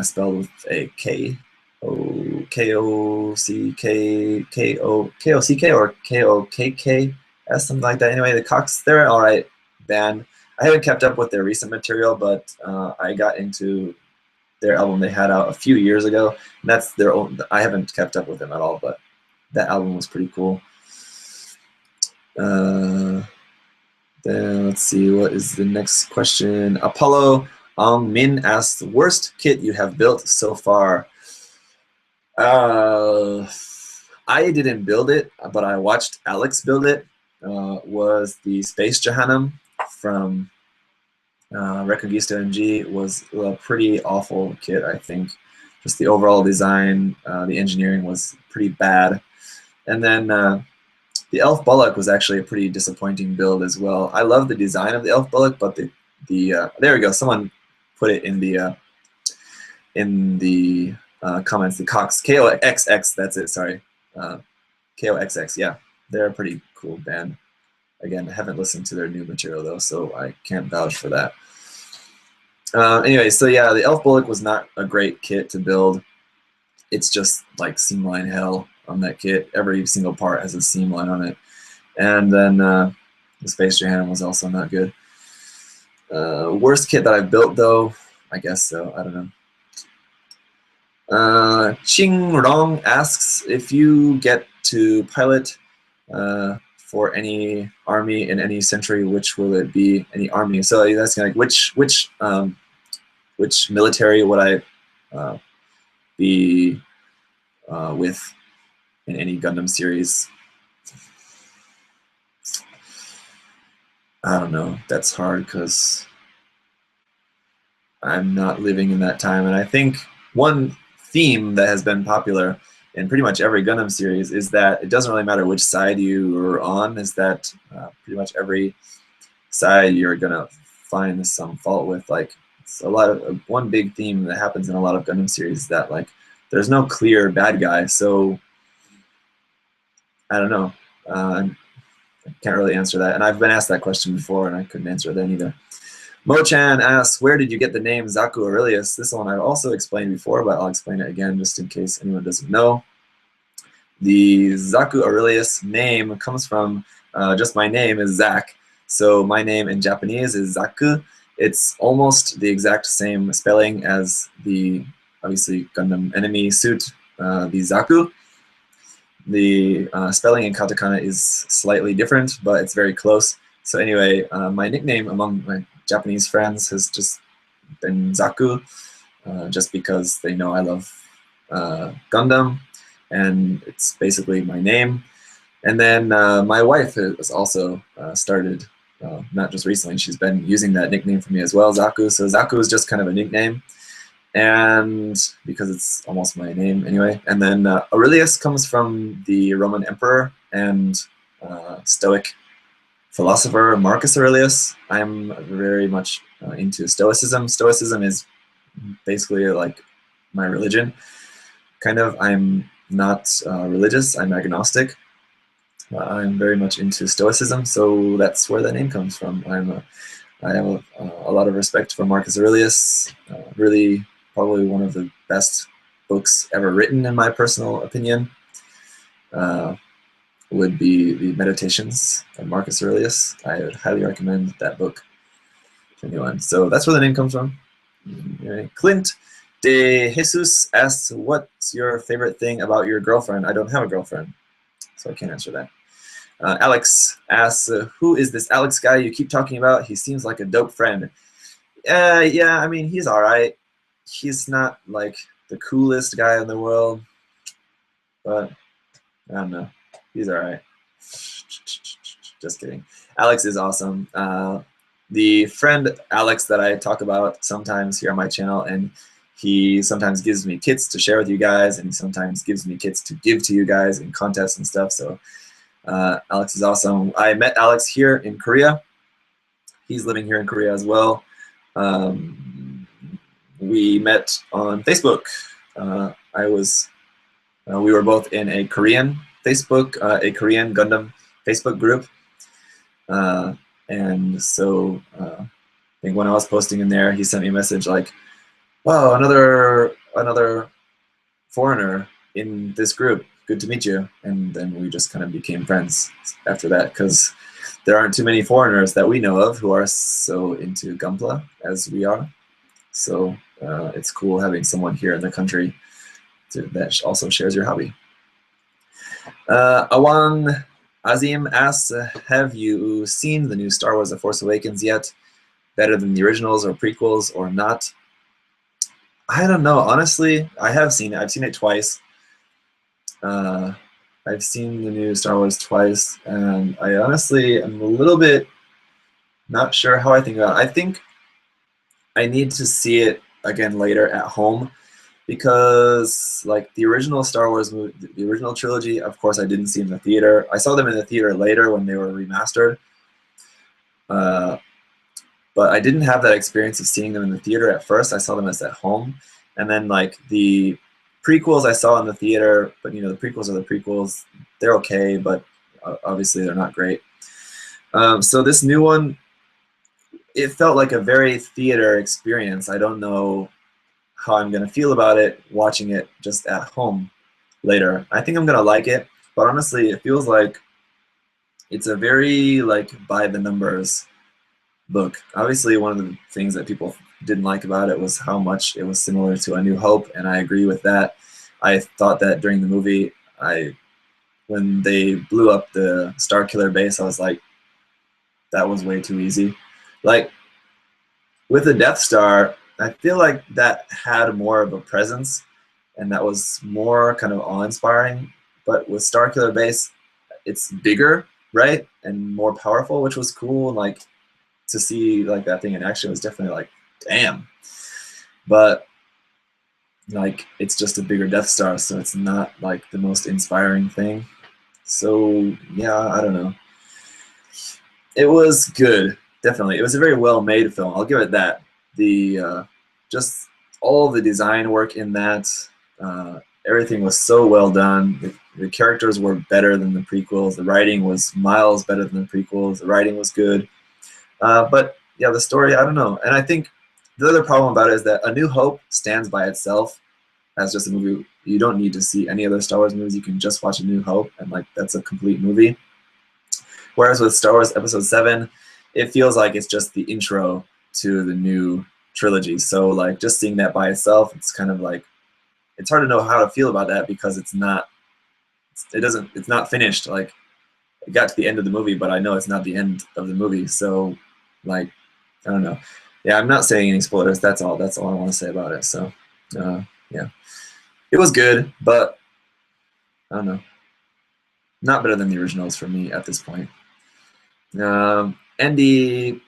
spelled with a K. K-O-C-K or K-O-K-K-S, something like that. Anyway, the Koks, they're an alright band. I haven't kept up with their recent material, but I got into their album they had out a few years ago. And that's their own. I haven't kept up with them at all, but that album was pretty cool. Then let's see, what is the next question? Apollo Ong Min asks, worst kit you have built so far? I didn't build it, but I watched Alex build it. Was the Space Jahannam from Reconquista MG. Was a pretty awful kit, I think. Just the overall design, the engineering was pretty bad. And then the Elf Bullock was actually a pretty disappointing build as well. I love the design of the Elf Bullock, but there we go. Someone put it in the comments. The Cox KOXX. That's it. Sorry, KOXX. Yeah, they're a pretty cool band. Again, I haven't listened to their new material though, so I can't vouch for that. Anyway, so yeah, the Elf Bullock was not a great kit to build. It's just like seamline hell on that kit. Every single part has a seam line on it. And then the Space Jahannam was also not good. Worst kit that I've built though, I guess so. I don't know. Ching Rong asks, if you get to pilot for any army in any century, which will it be? Any army? So he's asking like which military would I be with in any Gundam series? I don't know. That's hard because I'm not living in that time, and I think one theme that has been popular in pretty much every Gundam series is that it doesn't really matter which side you are on, is that pretty much every side you're gonna find some fault with. Like, it's a lot of one big theme that happens in a lot of Gundam series is that like there's no clear bad guy. So I don't know. I can't really answer that, and I've been asked that question before, and I couldn't answer it then either. Mo-chan asks, where did you get the name ZakuAurelius? This one I've also explained before, but I'll explain it again just in case anyone doesn't know. The ZakuAurelius name comes from just my name is Zach. So my name in Japanese is Zaku. It's almost the exact same spelling as the, obviously, Gundam enemy suit, the Zaku. The spelling in katakana is slightly different, but it's very close. So anyway, my nickname among my Japanese friends has just been Zaku, just because they know I love Gundam, and it's basically my name. And then my wife has also started, not just recently, she's been using that nickname for me as well, Zaku. So Zaku is just kind of a nickname, and because it's almost my name anyway. And then Aurelius comes from the Roman emperor and Stoic philosopher Marcus Aurelius. I'm very much into Stoicism. Stoicism is basically like my religion. Kind of, I'm not religious, I'm agnostic. I'm very much into Stoicism, so that's where the name comes from. I have a lot of respect for Marcus Aurelius. Really, probably one of the best books ever written, in my personal opinion. Would be the Meditations of Marcus Aurelius. I would highly recommend that book to anyone. So that's where the name comes from. Clint de Jesus asks, what's your favorite thing about your girlfriend? I don't have a girlfriend, so I can't answer that. Alex asks, who is this Alex guy you keep talking about? He seems like a dope friend. Yeah, I mean, he's all right. He's not like the coolest guy in the world, but I don't know. He's all right. Just kidding. Alex is awesome. The friend Alex that I talk about sometimes here on my channel, and he sometimes gives me kits to share with you guys, and he sometimes gives me kits to give to you guys in contests and stuff. So Alex is awesome. I met Alex here in Korea. He's living here in Korea as well. We met on Facebook. We were both in a Korean Facebook, a Korean Gundam Facebook group. And so I think when I was posting in there, he sent me a message like, wow, another foreigner in this group. Good to meet you. And then we just kind of became friends after that, because there aren't too many foreigners that we know of who are so into Gunpla as we are. So it's cool having someone here in the country that also shares your hobby. Awan Azim asks, have you seen the new Star Wars The Force Awakens yet? Better than the originals or prequels or not? I don't know. Honestly, I have seen it. I've seen it twice. I've seen the new Star Wars twice, and I honestly am a little bit not sure how I think about it. I think I need to see it again later at home, because like the original Star Wars movie, the original trilogy, of course I didn't see in the theater. I saw them in the theater later when they were remastered. But I didn't have that experience of seeing them in the theater at first. I saw them as at home. And then like the prequels I saw in the theater, but you know, the prequels are the prequels. They're okay, but obviously they're not great. So this new one, it felt like a very theater experience. I don't know how I'm gonna feel about it watching it just at home later. I think I'm gonna like it, but honestly, it feels like it's a very like by the numbers book. Obviously, one of the things that people didn't like about it was how much it was similar to A New Hope, and I agree with that. I thought that during the movie, when they blew up the Star Killer base, I was like, that was way too easy. Like, with the Death Star, I feel like that had more of a presence, and that was more kind of awe-inspiring. But with Star Killer base, it's bigger, right, and more powerful, which was cool. And like to see like that thing in action was definitely like, damn. But like it's just a bigger Death Star, so it's not like the most inspiring thing. So yeah, I don't know. It was good, definitely. It was a very well-made film. I'll give it that. The just all the design work in that, everything was so well done. The characters were better than the prequels. The writing was miles better than the prequels. The writing was good. But yeah, the story, I don't know. And I think the other problem about it is that A New Hope stands by itself as just a movie. You don't need to see any other Star Wars movies. You can just watch A New Hope, and like that's a complete movie. Whereas with Star Wars Episode 7, it feels like it's just the intro to the new trilogy. So like just seeing that by itself, it's kind of like, it's hard to know how to feel about that because it's not finished. Like it got to the end of the movie, but I know it's not the end of the movie. So like, I don't know. Yeah, I'm not saying any spoilers. That's all I want to say about it. So yeah, it was good, but I don't know. Not better than the originals for me at this point. Andy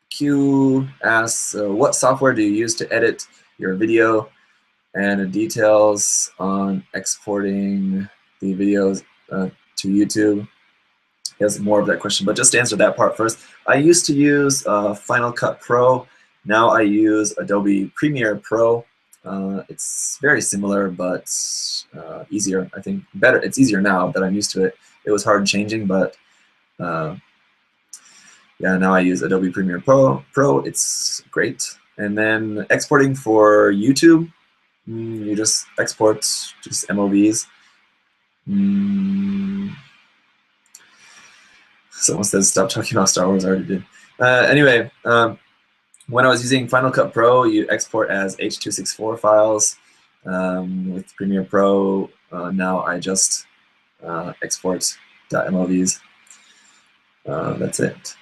Q asks, what software do you use to edit your video, and details on exporting the videos to YouTube? He has more of that question, but just to answer that part first, I used to use Final Cut Pro. Now I use Adobe Premiere Pro. It's very similar, but easier. I think better. It's easier now that I'm used to it. It was hard changing, but yeah, now I use Adobe Premiere Pro. It's great. And then exporting for YouTube, you just export just MOVs. Someone says stop talking about Star Wars. I already did. Anyway, when I was using Final Cut Pro, you export as H.264 files. With Premiere Pro, now I just export .movs. That's it.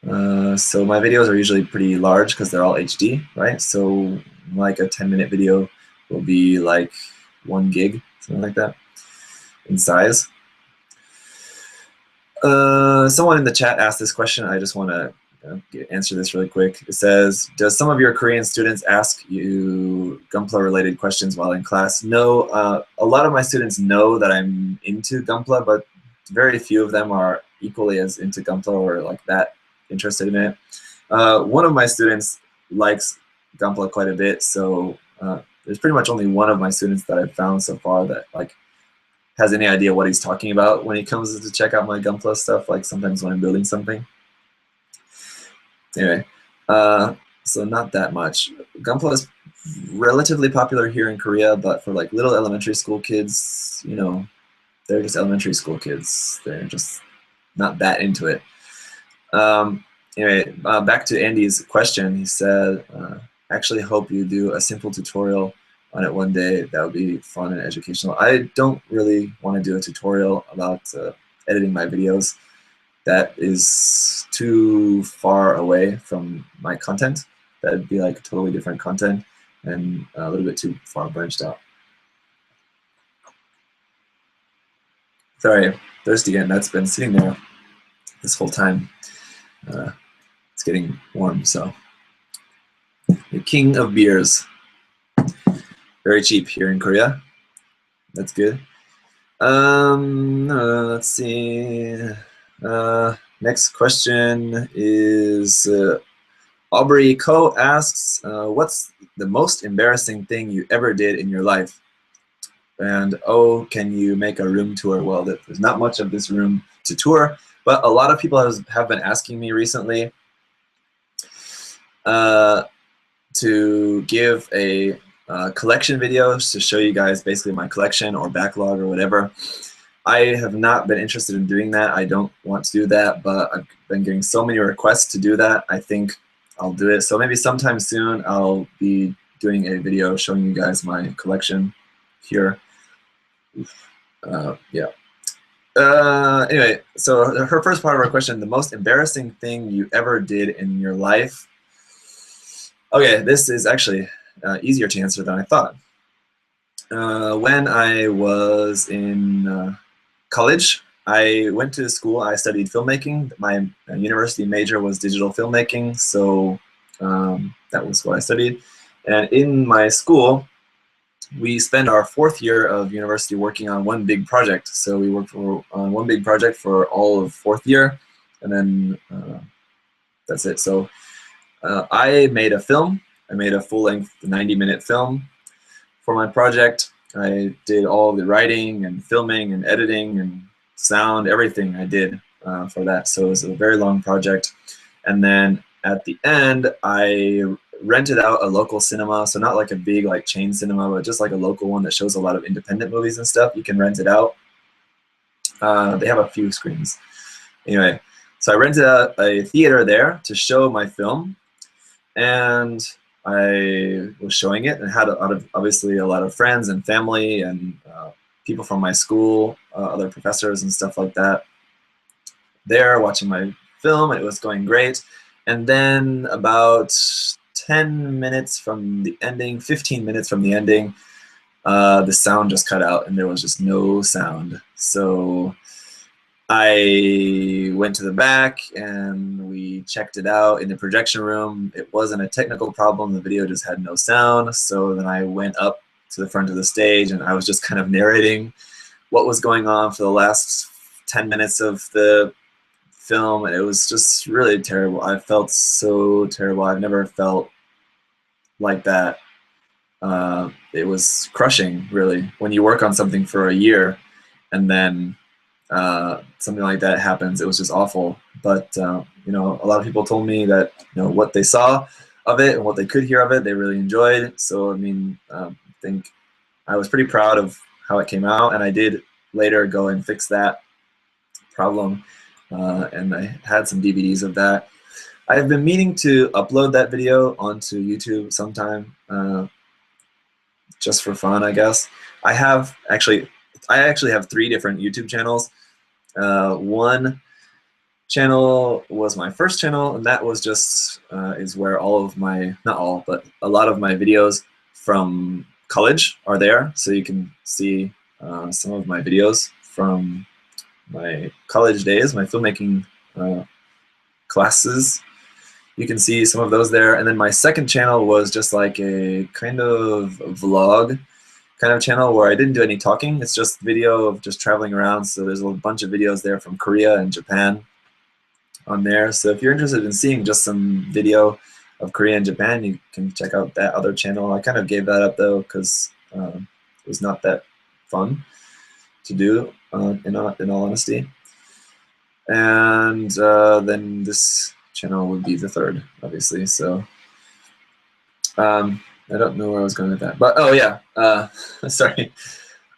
So my videos are usually pretty large because they're all HD, right? So like a 10-minute video will be like 1 gig, something like that, in size. Someone in the chat asked this question. I just want to answer this really quick. It says, does some of your Korean students ask you Gunpla-related questions while in class? No, a lot of my students know that I'm into Gunpla, but very few of them are equally as into Gunpla or like that interested in it. One of my students likes Gunpla quite a bit, so there's pretty much only one of my students that I've found so far that like has any idea what he's talking about when he comes to check out my Gunpla stuff, like sometimes when I'm building something. Anyway, so not that much. Gunpla is relatively popular here in Korea, but for like little elementary school kids, you know, they're just elementary school kids. They're just not that into it. Anyway, back to Andy's question. He said, actually hope you do a simple tutorial on it one day. That would be fun and educational. I don't really want to do a tutorial about editing my videos. That is too far away from my content. That would be like totally different content and a little bit too far branched out. Sorry, thirsty again. That's been sitting there this whole time. It's getting warm, so. The king of beers. Very cheap here in Korea. That's good. Let's see. Next question is Aubrey Ko asks, what's the most embarrassing thing you ever did in your life? And oh, can you make a room tour? Well, there's not much of this room to tour, but a lot of people have been asking me recently to give a collection video to show you guys basically my collection or backlog or whatever. I have not been interested in doing that. I don't want to do that, but I've been getting so many requests to do that. I think I'll do it. So maybe sometime soon I'll be doing a video showing you guys my collection here. Yeah. Anyway, so her first part of her question, the most embarrassing thing you ever did in your life. Okay, this is actually easier to answer than I thought. When I was in college, I went to school, I studied filmmaking. My university major was digital filmmaking, so that was what I studied. And in my school, we spend our 4th year of university working on one big project. So we worked on one big project for all of 4th year, and then that's it. So I made a film. I made a full-length 90-minute film for my project. I did all the writing and filming and editing and sound, everything I did for that. So it was a very long project. And then at the end, I rented out a local cinema, so not like a big like chain cinema, but just like a local one that shows a lot of independent movies and stuff. You can rent it out. They have a few screens. Anyway, so I rented out a theater there to show my film, and I was showing it and had obviously a lot of friends and family and people from my school, other professors and stuff like that there watching my film. It was going great. And then about 10 minutes from the ending, 15 minutes from the ending, the sound just cut out and there was just no sound. So I went to the back and we checked it out in the projection room. It wasn't a technical problem. The video just had no sound. So then I went up to the front of the stage and I was just kind of narrating what was going on for the last 10 minutes of the film, and it was just really terrible. I felt so terrible. I've never felt like that. It was crushing, really, when you work on something for a year and then something like that happens. It was just awful. But you know, a lot of people told me that, you know, what they saw of it and what they could hear of it, they really enjoyed. So I mean, I think I was pretty proud of how it came out, and I did later go and fix that problem. And I had some DVDs of that. I've been meaning to upload that video onto YouTube sometime, just for fun, I guess. I actually have 3 different YouTube channels. One channel was my first channel, and that was just is where all of my, not all, but a lot of my videos from college are there. So you can see some of my videos from my college days, my filmmaking classes. You can see some of those there. And then my second channel was just like a kind of vlog kind of channel where I didn't do any talking. It's just video of just traveling around. So there's a bunch of videos there from Korea and Japan on there. So if you're interested in seeing just some video of Korea and Japan, you can check out that other channel. I kind of gave that up though because it was not that fun to do, in all honesty. And then this channel would be the third, obviously. So I don't know where I was going with that, but oh yeah, sorry.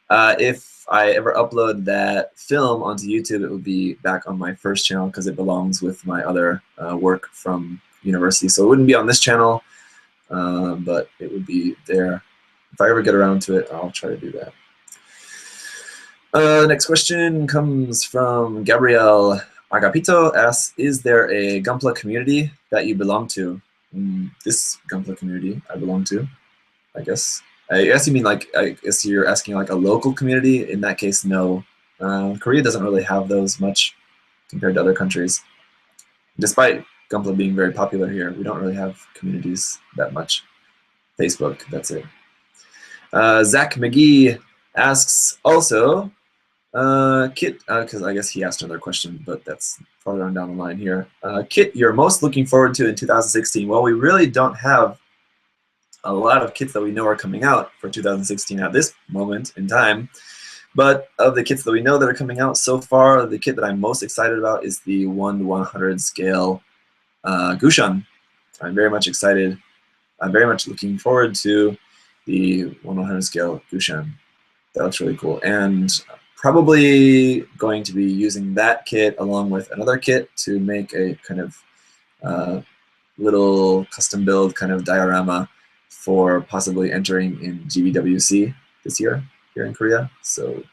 If I ever upload that film onto YouTube, it would be back on my first channel because it belongs with my other work from university. So it wouldn't be on this channel, but it would be there. If I ever get around to it, I'll try to do that. Next question comes from Gabriel Agapito. Asks, is there a Gunpla community that you belong to? This Gunpla community I belong to, I guess. I guess you mean like, I guess you're asking like a local community. In that case, no. Korea doesn't really have those much compared to other countries. Despite Gunpla being very popular here, we don't really have communities that much. Facebook, that's it. Zach McGee asks also, Kit, because I guess he asked another question, but that's farther on down the line here. Kit, you're most looking forward to in 2016. Well, we really don't have a lot of kits that we know are coming out for 2016 at this moment in time. But of the kits that we know that are coming out so far, the kit that I'm most excited about is the 1/100 scale Gushan. I'm very much excited. I'm very much looking forward to the 1/100 scale Gushan. That looks really cool. And probably going to be using that kit along with another kit to make a kind of little custom build kind of diorama for possibly entering in GBWC this year here in Korea. So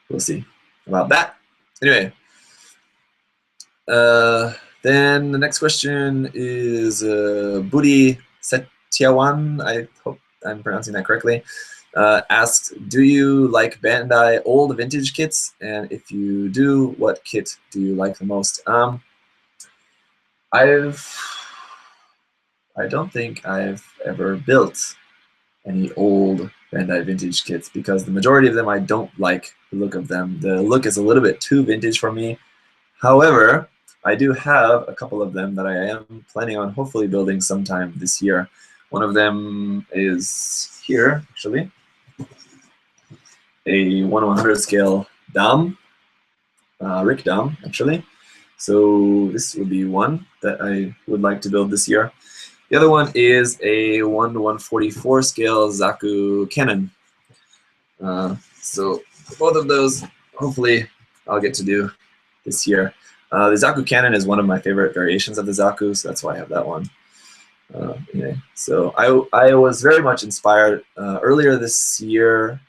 we'll see about that. Anyway, then the next question is Budi Setiawan, I hope I'm pronouncing that correctly, asks, do you like Bandai old vintage kits? And if you do, what kit do you like the most? I don't think I've ever built any old Bandai vintage kits because the majority of them I don't like the look of them. The look is a little bit too vintage for me. However, I do have a couple of them that I am planning on hopefully building sometime this year. One of them is here, actually, a 1/100 scale dam, Rick dam, actually. So this would be one that I would like to build this year. The other one is a 1/144 scale Zaku cannon. So both of those, hopefully, I'll get to do this year. The Zaku cannon is one of my favorite variations of the Zaku, so that's why I have that one. Anyway, so I was very much inspired earlier this year.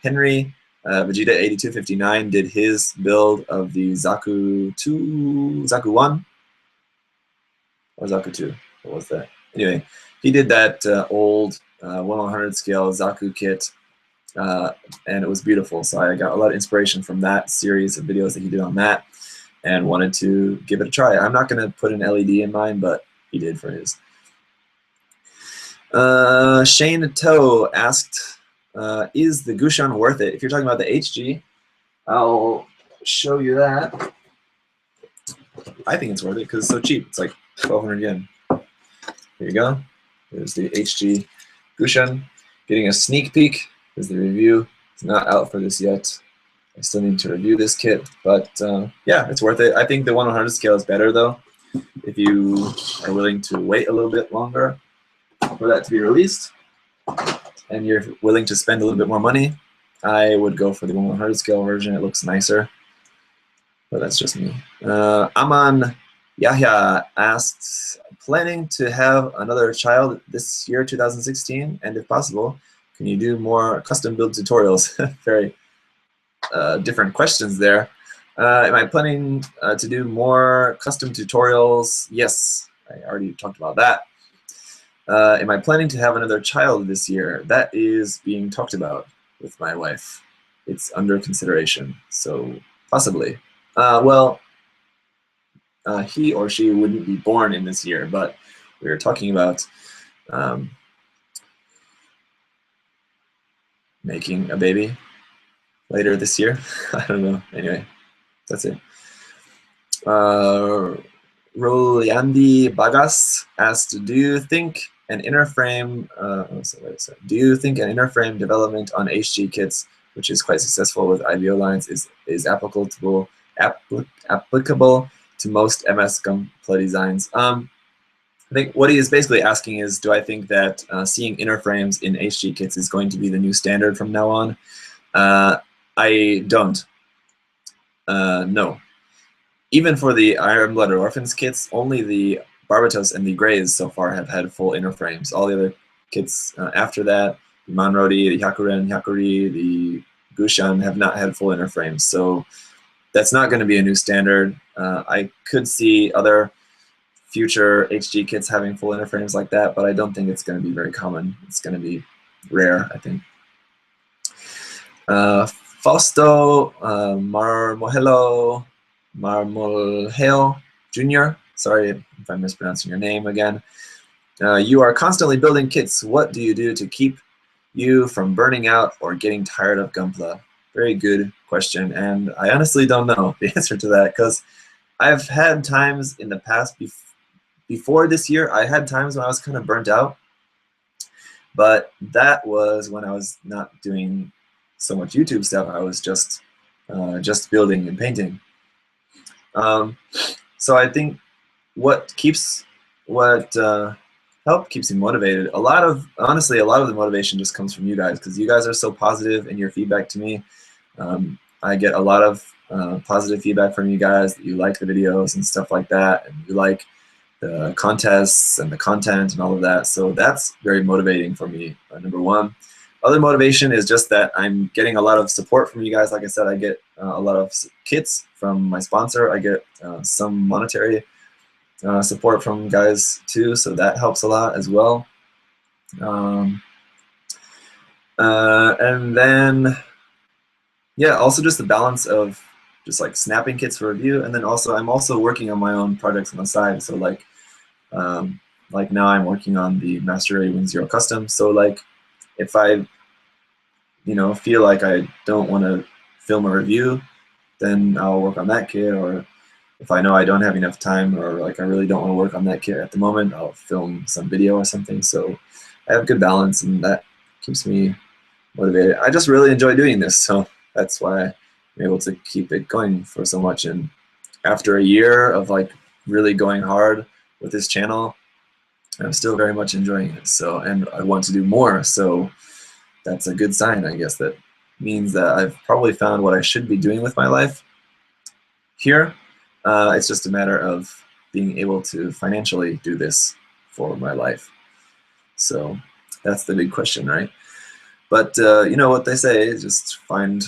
Henry Vegeta 8259 did his build of the Zaku 2, Zaku 1, or Zaku 2. What was that? Anyway, he did that old 1/100 scale Zaku kit, and it was beautiful. So I got a lot of inspiration from that series of videos that he did on that, and wanted to give it a try. I'm not going to put an LED in mine, but he did for his. Shane Toe asked, is the Gushan worth it? If you're talking about the HG, I'll show you that. I think it's worth it because it's so cheap. It's like 1,200 yen. Here you go. There's the HG Gushan. Getting a sneak peek. Here's the review. It's not out for this yet. I still need to review this kit, but yeah, it's worth it. I think the 1/100 scale is better though. If you are willing to wait a little bit longer for that to be released, and you're willing to spend a little bit more money, I would go for the 1/100 scale version. It looks nicer, but that's just me. Aman Yahya asked, planning to have another child this year, 2016, and if possible, can you do more custom build tutorials? Very different questions there. Am I planning to do more custom tutorials? Yes, I already talked about that. Am I planning to have another child this year? That is being talked about with my wife. It's under consideration, so possibly. Well, he or she wouldn't be born in this year, but we're talking about making a baby later this year. I don't know. Anyway, that's it. Rolyandi Bagas asked, do you think an inner frame development on HG kits, which is quite successful with IBO lines, is applicable to most MS Gunpla designs? I think what he is basically asking is, do I think that seeing inner frames in HG kits is going to be the new standard from now on? I don't. No. Even for the Iron Blood or Orphans kits, only the Barbatos and the Greys so far have had full inner frames. All the other kits after that, the Manrodi, the Hyakuren, Hyakuri, the Gushan have not had full inner frames. So that's not going to be a new standard. I could see other future HG kits having full inner frames like that, but I don't think it's going to be very common. It's going to be rare, I think. Fausto Marmolheo Jr., sorry if I'm mispronouncing your name again. You are constantly building kits. What do you do to keep you from burning out or getting tired of Gunpla? Very good question, and I honestly don't know the answer to that, because I've had times in the past, before this year, I had times when I was kind of burnt out, but that was when I was not doing so much YouTube stuff. I was just building and painting. So I think what keeps me motivated. Honestly, a lot of the motivation just comes from you guys, because you guys are so positive in your feedback to me. I get a lot of positive feedback from you guys that you like the videos and stuff like that, and you like the contests and the content and all of that. So that's very motivating for me, number one. Other motivation is just that I'm getting a lot of support from you guys. Like I said, I get a lot of kits from my sponsor. I get some monetary support from guys too, so that helps a lot as well. And then, yeah, also just the balance of just like snapping kits for review, and then also I'm also working on my own projects on the side. So like now I'm working on the Master Raid Wing Zero custom. So like if I feel like I don't want to film a review, then I'll work on that kit. Or if I know I don't have enough time, or like I really don't want to work on that kit at the moment, I'll film some video or something. So I have good balance, and that keeps me motivated. I just really enjoy doing this, so that's why I'm able to keep it going for so much. And after a year of like really going hard with this channel, I'm still very much enjoying it. So, and I want to do more. So that's a good sign, I guess. That means that I've probably found what I should be doing with my life here. It's just a matter of being able to financially do this for my life. So that's the big question, right? But you know what they say, just find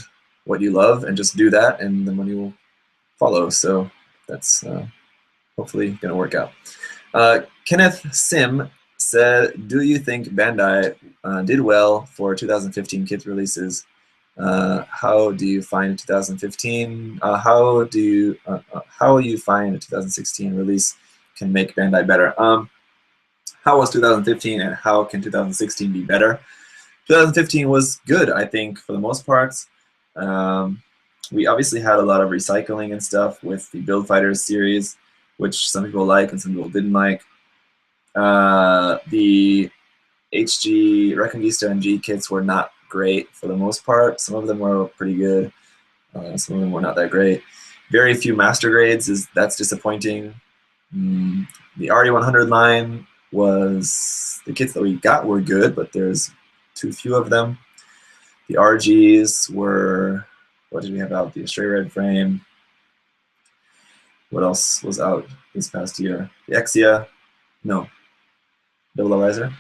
what you love and just do that, and the money will follow. So that's hopefully going to work out. Kenneth Sim said, do you think Bandai did well for 2015 kit releases? How do you find 2015? How you find a 2016 release can make Bandai better? How was 2015, and how can 2016 be better? 2015 was good, I think, for the most part. We obviously had a lot of recycling and stuff with the Build Fighters series, which some people like and some people didn't like. The HG Reconquista and G kits were not great for the most part. Some of them were pretty good. Some of them were not that great. Very few master grades, that's disappointing. The RE100 line was, the kits that we got were good, but there's too few of them. The RGs were, what did we have out? The Stray Red Frame. What else was out this past year? The Exia, no, Double Riser.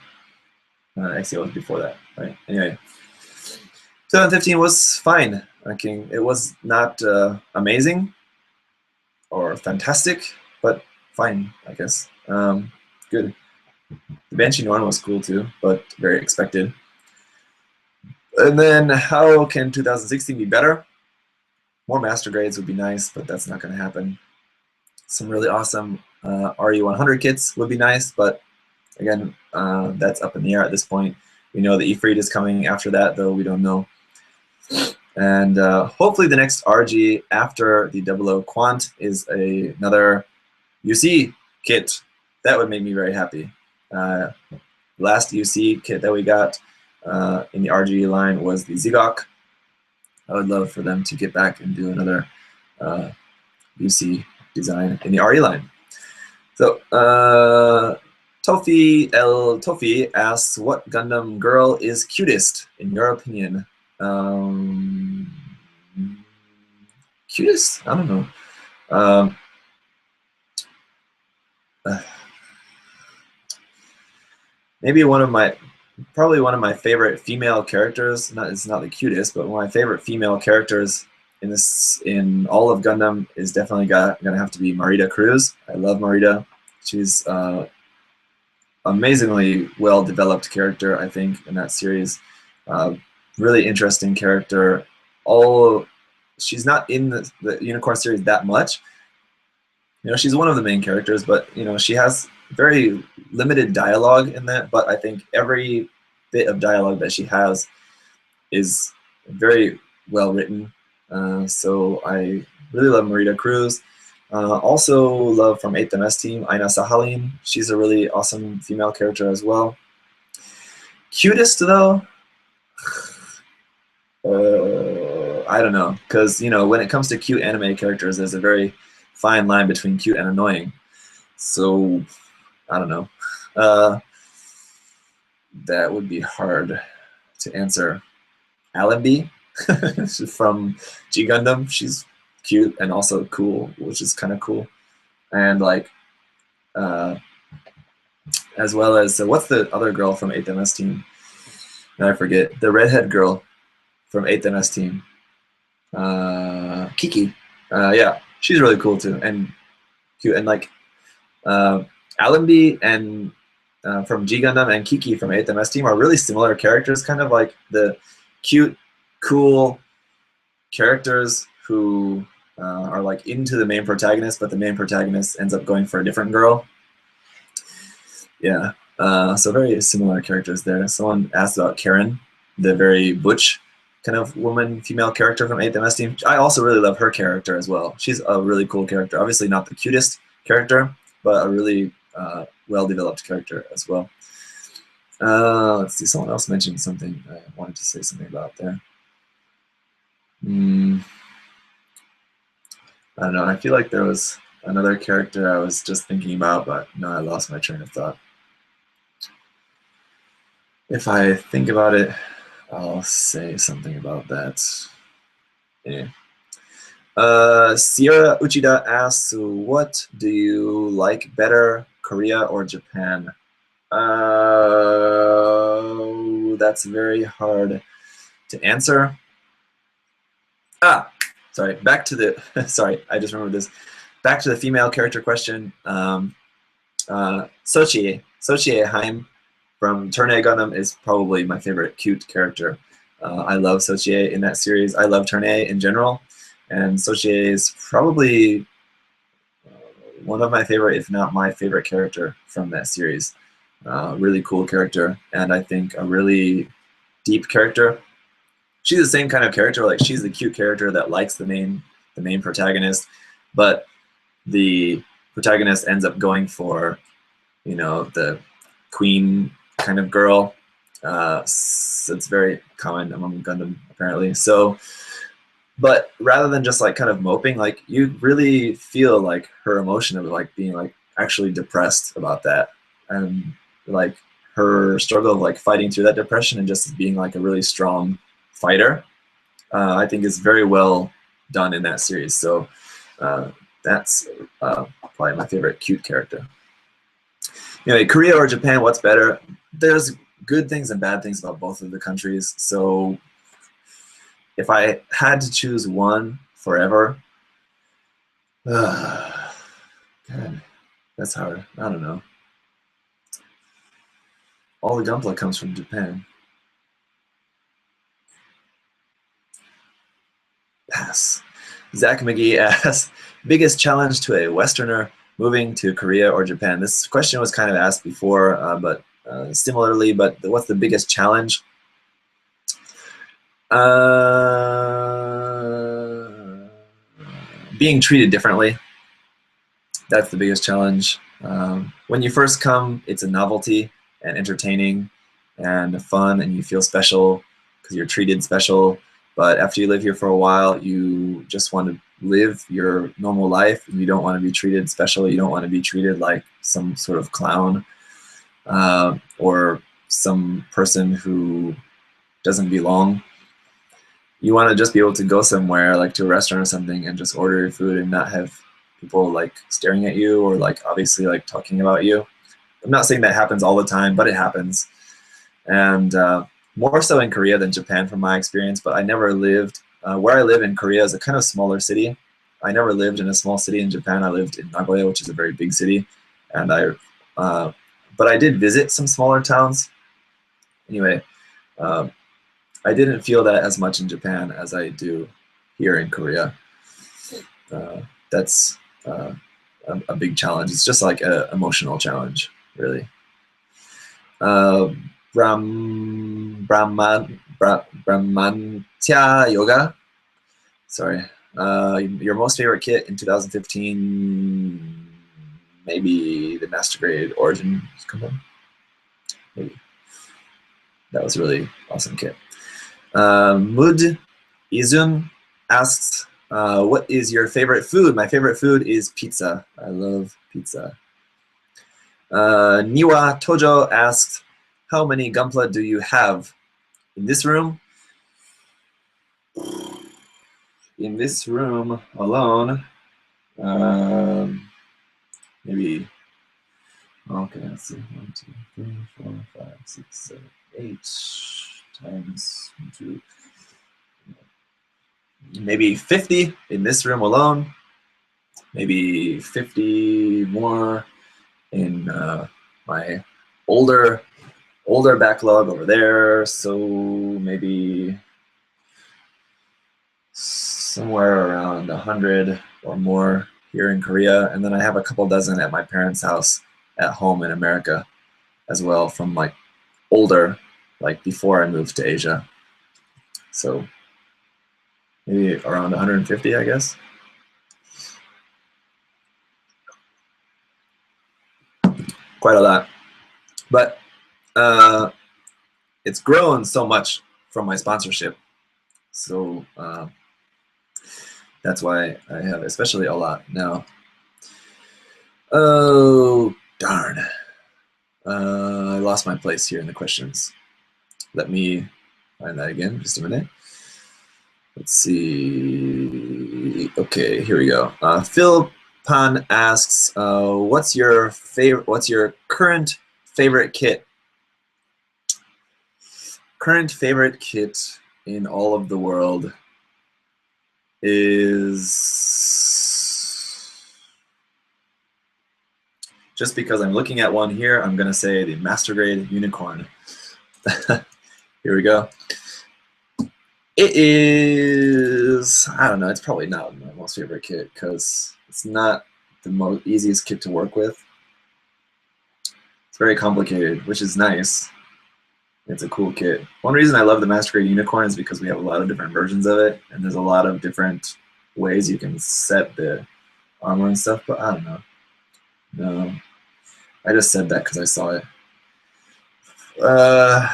Exia was before that, right? Anyway, 2015 was fine. It was not amazing or fantastic, but fine, I guess. Good. The Banshee Norn was cool too, but very expected. And then how can 2016 be better? More master grades would be nice, but that's not going to happen. Some really awesome RE100 kits would be nice, but again, that's up in the air at this point. We know the Ifrit is coming after that, though we don't know. And hopefully the next RG after the 00 Quant is another UC kit. That would make me very happy. Last UC kit that we got in the RG line was the Zigok. I would love for them to get back and do another UC design in the RE line. So Tofi El Tofi asks, what Gundam girl is cutest in your opinion? Cutest? I don't know. Maybe probably one of my favorite female characters. It's not the cutest, but one of my favorite female characters in all of Gundam is definitely gonna have to be Marita Cruz. I love Marita. She's amazingly well developed character, I think, in that series. Really interesting character. She's not in the Unicorn series that much. You know, she's one of the main characters, but you know, she has very limited dialogue in that. But I think every bit of dialogue that she has is very well written. So I really love Marita Cruz. Also love from 8th MS team, Aina Sahalin. She's a really awesome female character as well. Cutest though, I don't know, because you know, when it comes to cute anime characters, there's a very fine line between cute and annoying. So I don't know. That would be hard to answer. Allenby? from G Gundam. She's cute and also cool, which is kind of cool. And like, as well as what's the other girl from 8th MS team? I forget, the redhead girl from 8th MS team. Kiki. Yeah, she's really cool too and cute. And like Allenby and from G Gundam and Kiki from 8th MS team are really similar characters, kind of like the cute, cool characters who are like into the main protagonist, but the main protagonist ends up going for a different girl. Yeah, so very similar characters there. Someone asked about Karen, the very butch kind of woman, female character from 8th MS team. I also really love her character as well. She's a really cool character. Obviously not the cutest character, but a really well-developed character as well. Let's see, someone else mentioned something I wanted to say something about there. I don't know, I feel like there was another character I was just thinking about, but no, I lost my train of thought. If I think about it, I'll say something about that. Yeah. Sierra Uchida asks, what do you like better, Korea or Japan? That's very hard to answer. Sorry, back to the, sorry, I just remembered this. Back to the female character question. Sochie Haim from Turn A Gundam is probably my favorite cute character. I love Sochie in that series. I love Turn A in general. And Sochie is probably one of my favorite, if not my favorite character from that series. Really cool character, and I think a really deep character. She's the same kind of character, like she's the cute character that likes the main protagonist, but the protagonist ends up going for, you know, the queen kind of girl. So it's very common among Gundam apparently. So, but rather than just like kind of moping, like you really feel like her emotion of like being like actually depressed about that, and like her struggle of like fighting through that depression and just being like a really strong fighter, I think is very well done in that series. So that's probably my favorite cute character. Anyway, Korea or Japan, what's better? There's good things and bad things about both of the countries. So if I had to choose one forever, God, that's hard. I don't know. All the Gunpla comes from Japan. Pass. Zach McGee asks, biggest challenge to a Westerner moving to Korea or Japan? This question was kind of asked before, but similarly, but what's the biggest challenge? Being treated differently. That's the biggest challenge. When you first come, it's a novelty and entertaining and fun, and you feel special because you're treated special. But after you live here for a while, you just want to live your normal life. You don't want to be treated special. You don't want to be treated like some sort of clown or some person who doesn't belong. You want to just be able to go somewhere, like to a restaurant or something, and just order your food and not have people like staring at you or like obviously like talking about you. I'm not saying that happens all the time, but it happens. And more so in Korea than Japan from my experience, but I never lived, where I live in Korea is a kind of smaller city. I never lived in a small city in Japan. I lived in Nagoya, which is a very big city. And but I did visit some smaller towns. Anyway, I didn't feel that as much in Japan as I do here in Korea. That's a big challenge. It's just like an emotional challenge, really. Brahmantya Yoga. Sorry. Your most favorite kit in 2015? Maybe the Master Grade Origin Gundam. Maybe. That was a really awesome kit. Mud Izum asks, what is your favorite food? My favorite food is pizza. I love pizza. Niwa Tojo asks, how many Gunpla do you have? In this room, in this room alone, maybe, okay, let's see, 1, 2, 3, 4, 5, 6, 7, 8 times 2, maybe 50 in this room alone, maybe 50 more in my older backlog over there, so maybe somewhere around 100 or more here in Korea, and then I have a couple dozen at my parents' house at home in America as well, from like older, like before I moved to Asia. So maybe around 150, I guess. Quite a lot, but it's grown so much from my sponsorship, so that's why I have especially a lot now. Oh, darn. I lost my place here in the questions. Let me find that again, just a minute. Let's see. Okay, here we go. Phil Pan asks, what's your current favorite kit? Current favorite kit in all of the world is, just because I'm looking at one here, I'm gonna say the Master Grade Unicorn. Here we go. It is, I don't know, it's probably not my most favorite kit because it's not the easiest kit to work with. It's very complicated, which is nice. It's a cool kit. One reason I love the Master Grade Unicorn is because we have a lot of different versions of it, and there's a lot of different ways you can set the armor and stuff, but I don't know. No, I just said that because I saw it. I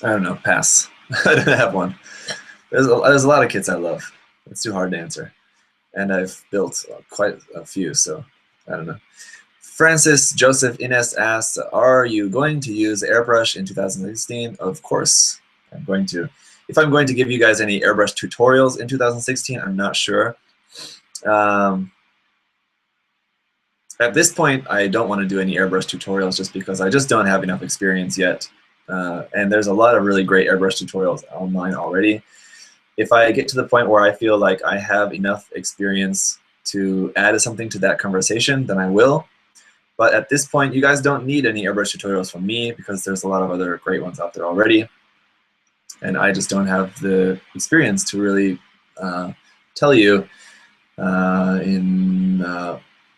don't know, pass. I don't have one. There's a lot of kits I love. It's too hard to answer. And I've built quite a few, so I don't know. Francis Joseph Ines asks, are you going to use airbrush in 2016? Of course, I'm going to. If I'm going to give you guys any airbrush tutorials in 2016, I'm not sure. At this point, I don't want to do any airbrush tutorials just because I just don't have enough experience yet. And there's a lot of really great airbrush tutorials online already. If I get to the point where I feel like I have enough experience to add something to that conversation, then I will. But at this point, you guys don't need any airbrush tutorials from me because there's a lot of other great ones out there already. And I just don't have the experience to really tell you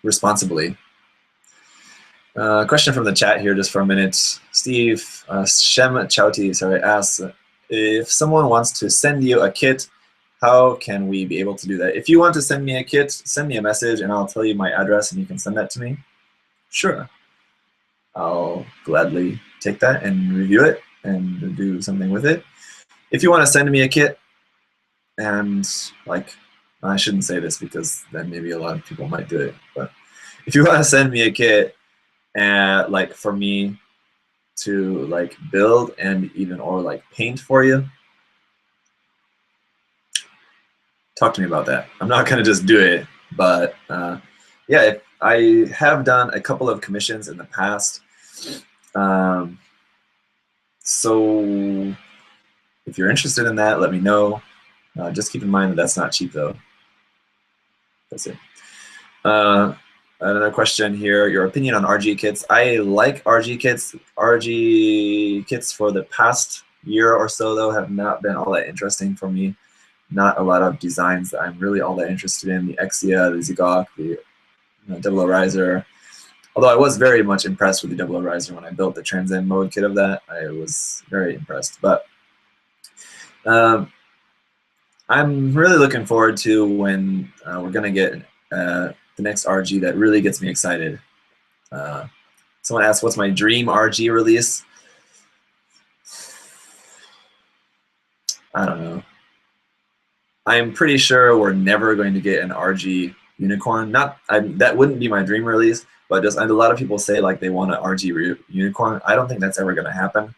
responsibly. Question from the chat here just for a minute. Steve Shem Chowti, sorry, asks, if someone wants to send you a kit, how can we be able to do that? If you want to send me a kit, send me a message and I'll tell you my address and you can send that to me. Sure. I'll gladly take that and review it and do something with it. If you want to send me a kit, and like, I shouldn't say this because then maybe a lot of people might do it, but if you want to send me a kit and like for me to like build and even or like paint for you, talk to me about that. I'm not gonna just do it, but yeah, I have done a couple of commissions in the past. So if you're interested in that, let me know. Just keep in mind that that's not cheap though. That's it. Another question here, your opinion on RG kits. I like RG kits. RG kits for the past year or so though have not been all that interesting for me. Not a lot of designs that I'm really all that interested in. The Exia, the Zigok, the Double Riser. Although I was very much impressed with the Double Riser when I built the Transcend mode kit of that. I was very impressed. But I'm really looking forward to when we're gonna get the next RG that really gets me excited. Someone asked, what's my dream RG release? I don't know. I'm pretty sure we're never going to get an RG unicorn. That wouldn't be my dream release, but just and a lot of people say like they want an RG unicorn. I don't think that's ever going to happen,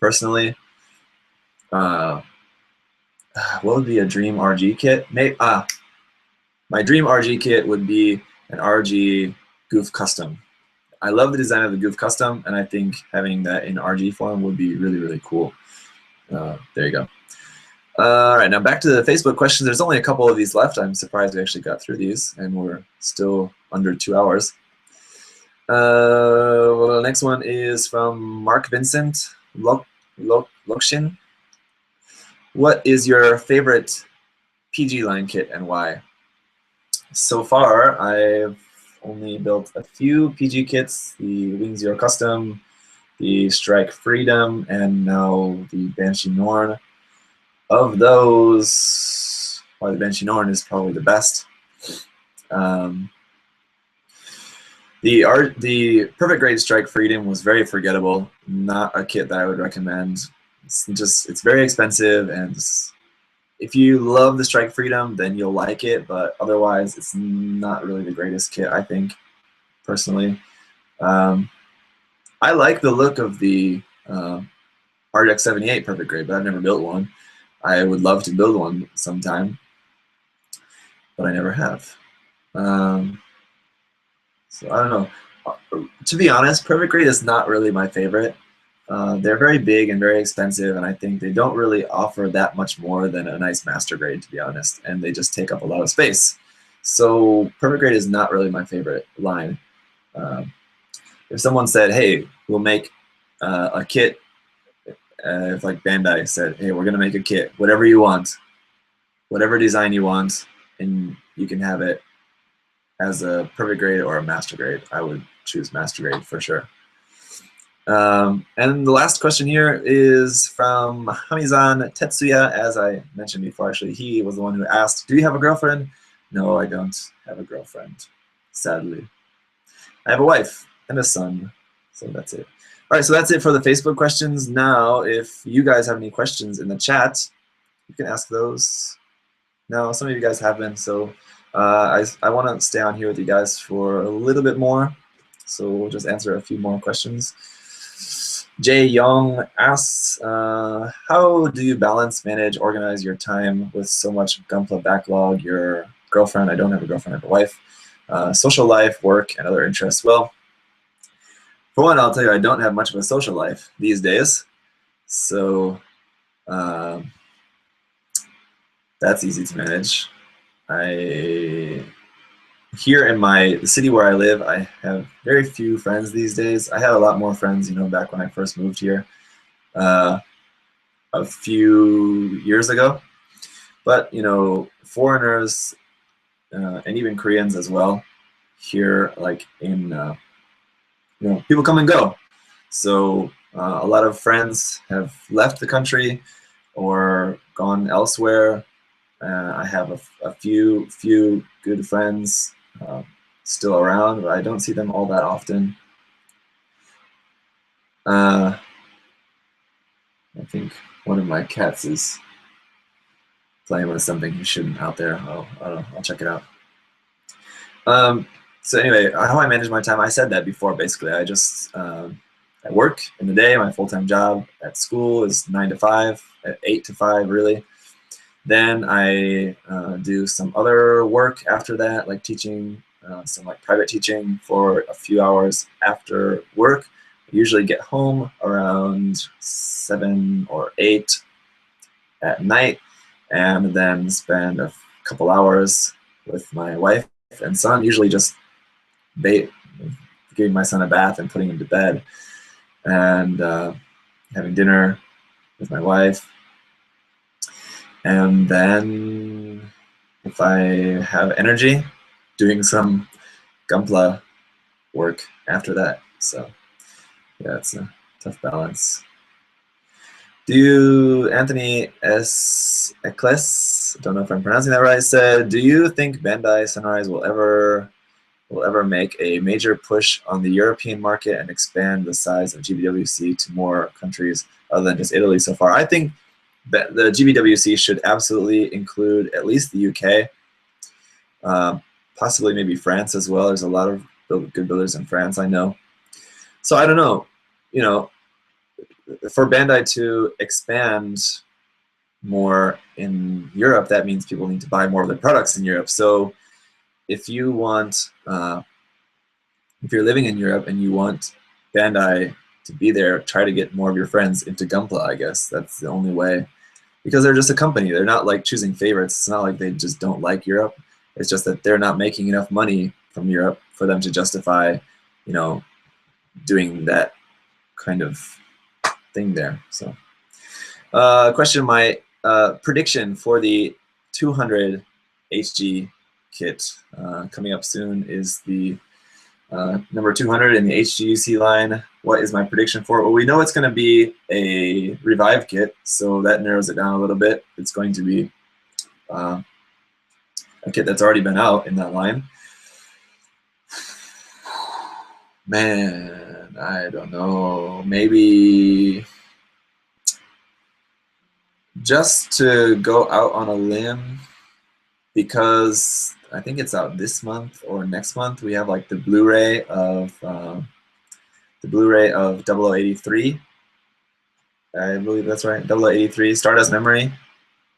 personally. What would be a dream RG kit? Maybe my dream RG kit would be an RG Goof Custom. I love the design of the Goof Custom, and I think having that in RG form would be really, really cool. There you go. All right, now back to the Facebook questions. There's only a couple of these left. I'm surprised we actually got through these, and we're still under 2 hours. Well, the next one is from Mark Vincent Lokshin. What is your favorite PG line kit and why? So far, I've only built a few PG kits, the Wing Zero Custom, the Strike Freedom, and now the Banshee Norn. Of those, well, the Banshee Norn is probably the best. The Perfect Grade Strike Freedom was very forgettable. Not a kit that I would recommend. It's very expensive, and if you love the Strike Freedom, then you'll like it. But otherwise, it's not really the greatest kit, I think, personally. I like the look of the RX 78 Perfect Grade, but I've never built one. I would love to build one sometime, but I never have. So I don't know. To be honest, Perfect Grade is not really my favorite. They're very big and very expensive, and I think they don't really offer that much more than a nice Master Grade, to be honest, and they just take up a lot of space. So Perfect Grade is not really my favorite line. If someone said, hey, we'll make a kit, if like Bandai said, hey, we're going to make a kit, whatever you want, whatever design you want, and you can have it as a Perfect Grade or a Master Grade, I would choose Master Grade for sure. And the last question here is from Hamizan Tetsuya. As I mentioned before, actually, he was the one who asked, do you have a girlfriend? No, I don't have a girlfriend, sadly. I have a wife and a son, so that's it. All right, so that's it for the Facebook questions. Now, if you guys have any questions in the chat, you can ask those. Now, some of you guys have been, so I want to stay on here with you guys for a little bit more, so we'll just answer a few more questions. Jay Young asks, how do you balance, manage, organize your time with so much Gunpla backlog? Your girlfriend, I don't have a girlfriend, I have a wife. Social life, work, and other interests. Well, for one, I'll tell you, I don't have much of a social life these days. So that's easy to manage. Here in the city where I live, I have very few friends these days. I had a lot more friends, you know, back when I first moved here a few years ago. But, you know, foreigners and even Koreans as well here, like in, you know, people come and go. So a lot of friends have left the country or gone elsewhere. I have a few good friends still around, but I don't see them all that often. I think one of my cats is playing with something he shouldn't out there. I don't know, I'll check it out. So anyway, how I manage my time, I said that before, basically. I just, I work in the day, my full-time job at school is 9 to 5, 8 to 5 really. Then I do some other work after that, like teaching, some like private teaching for a few hours after work. I usually get home around 7 or 8 at night, and then spend a couple hours with my wife and son, usually just giving my son a bath and putting him to bed, and having dinner with my wife. And then if I have energy, doing some Gunpla work after that. So yeah, it's a tough balance. Anthony S. Eccles, I don't know if I'm pronouncing that right, said, do you think Bandai Sunrise will ever make a major push on the European market and expand the size of GBWC to more countries other than just Italy so far? I think that the GBWC should absolutely include at least the UK, possibly maybe France as well. There's a lot of good builders in France, I know. So I don't know, you know, for Bandai to expand more in Europe, that means people need to buy more of their products in Europe. So if you want, if you're living in Europe and you want Bandai to be there, try to get more of your friends into Gunpla, I guess. That's the only way. Because they're just a company. They're not like choosing favorites. It's not like they just don't like Europe. It's just that they're not making enough money from Europe for them to justify, you know, doing that kind of thing there. So, question, my prediction for the 200 HG kit coming up soon is the number 200 in the HGUC line. What is my prediction for it? Well, we know it's going to be a revive kit, so that narrows it down a little bit. It's going to be a kit that's already been out in that line. Man, I don't know. Maybe just to go out on a limb, because I think it's out this month or next month. We have like the Blu-ray of 0083. I believe that's right. 0083 Stardust Memory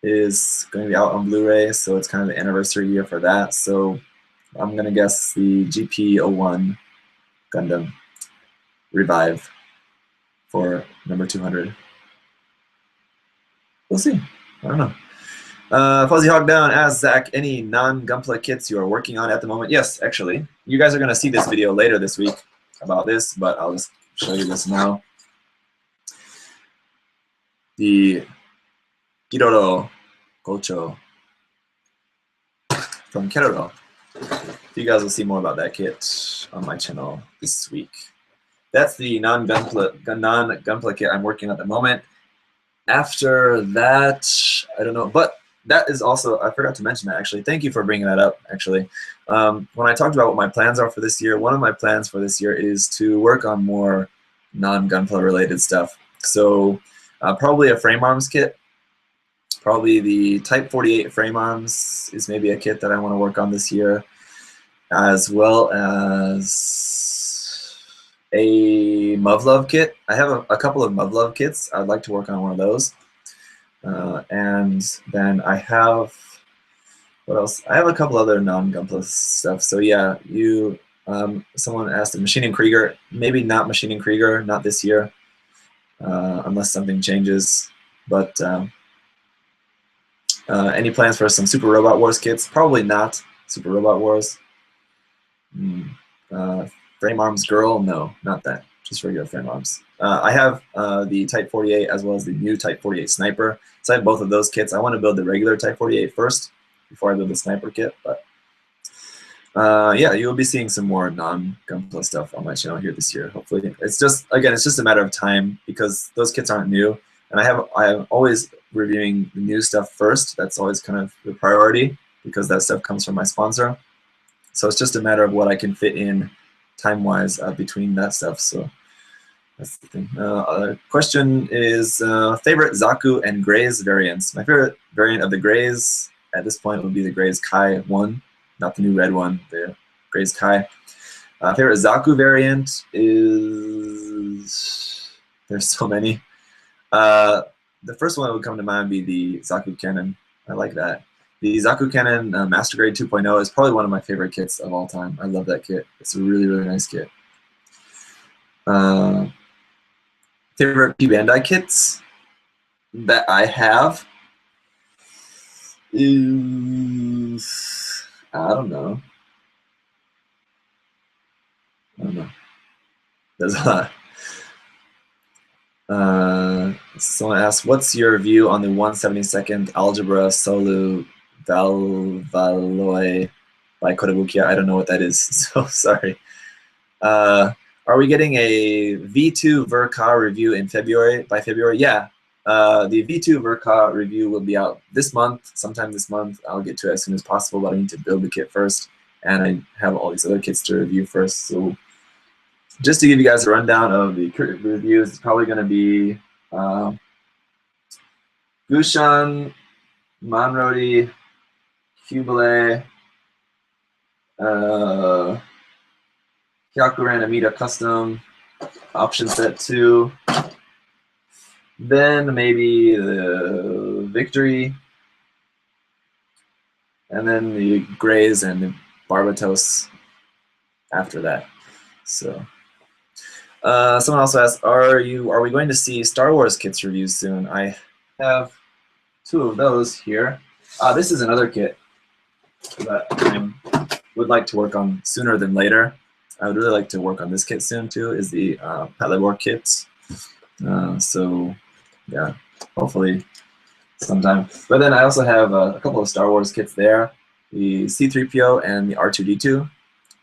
is going to be out on Blu-ray, so it's kind of the anniversary year for that. So I'm gonna guess the GP01 Gundam Revive for number 200. We'll see. I don't know. Fuzzy Hog Down asks, Zach, any non-Gunpla kits you are working on at the moment? Yes, actually. You guys are going to see this video later this week about this, but I'll just show you this now. The Kiroro Gocho from Keroro. You guys will see more about that kit on my channel this week. That's the non-Gunpla kit I'm working on at the moment. After that, I don't know, but that is also, I forgot to mention that actually. Thank you for bringing that up, actually. When I talked about what my plans are for this year, one of my plans for this year is to work on more non-Gunpla related stuff. So probably a frame arms kit. Probably the Type 48 frame arms is maybe a kit that I want to work on this year, as well as a Muv-Luv kit. I have a couple of Muv-Luv kits. I'd like to work on one of those. And then I have, what else? I have a couple other non-Gunpla stuff. So yeah, someone asked Machining Krieger. Maybe not Machining Krieger, not this year, unless something changes. But any plans for some Super Robot Wars kits? Probably not Super Robot Wars. Frame Arms Girl? No, not that. Just regular frame arms. I have the Type 48 as well as the new Type 48 Sniper. So I have both of those kits. I want to build the regular Type 48 first before I build the Sniper kit. But yeah, you'll be seeing some more non-Gunpla stuff on my channel here this year, hopefully. It's just, again, it's just a matter of time because those kits aren't new. And I'm always reviewing the new stuff first. That's always kind of the priority because that stuff comes from my sponsor. So it's just a matter of what I can fit in time-wise between that stuff. So that's the thing. Question is favorite Zaku and Grays variants. My favorite variant of the Grays at this point would be the Grays Kai 1, not the new red one, the Grays Kai. Favorite Zaku variant is, there's so many. The first one that would come to mind would be the Zaku Cannon. I like that. The Zaku Cannon Master Grade 2.0 is probably one of my favorite kits of all time. I love that kit. It's a really, really nice kit. Favorite P Bandai kits that I have is, I don't know. There's a lot. Someone asked, what's your view on the 172nd Algebra Solu Valvaloi by Kotobukiya? I don't know what that is, so sorry. Are we getting a V2 Verka review in February? By February? Yeah. The V2 Verka review will be out this month, sometime this month. I'll get to it as soon as possible, but I need to build the kit first, and I have all these other kits to review first. So just to give you guys a rundown of the reviews, it's probably going to be Gushan, Manrodi, Kubele, Hyakuran Amida Custom, option set 2. Then maybe the Victory, and then the Grays and the Barbatos after that. So, someone also asked, are we going to see Star Wars kits reviews soon? I have 2 of those here. This is another kit that I would like to work on sooner than later. I would really like to work on this kit soon too, is the Patlabor kits. So yeah, hopefully sometime. But then I also have a couple of Star Wars kits there, the C-3PO and the R2-D2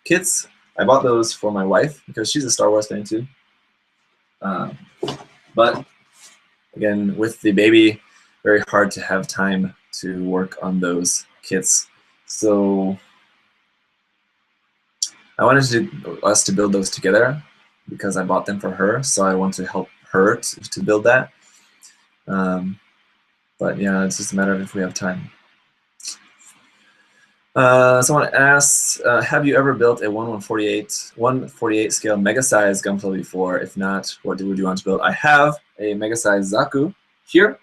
kits. I bought those for my wife because she's a Star Wars fan too. But again, with the baby, very hard to have time to work on those kits. So I wanted us to build those together because I bought them for her, so I want to help her to build that. But yeah, it's just a matter of if we have time. Someone asks, have you ever built a 1/148 scale mega size Gunpla before? If not, what would you want to build? I have a mega size Zaku here,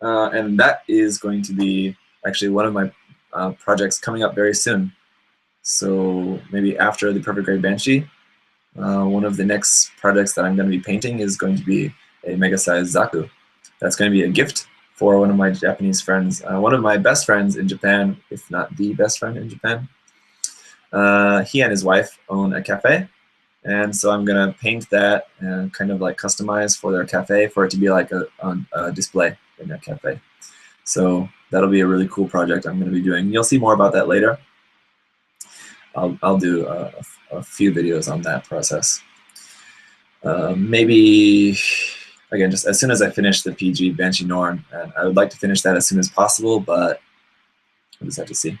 and that is going to be actually one of my projects coming up very soon. So maybe after the Perfect Grade Banshee, one of the next projects that I'm going to be painting is going to be a mega size Zaku. That's going to be a gift for one of my Japanese friends, one of my best friends in Japan, if not the best friend in Japan. He and his wife own a cafe, and so I'm gonna paint that and kind of like customize for their cafe for it to be like a display in their cafe. So that'll be a really cool project I'm gonna be doing. You'll see more about that later. I'll do a few videos on that process. Maybe, again, just as soon as I finish the PG Banshee Norn, and I would like to finish that as soon as possible, but we'll just have to see.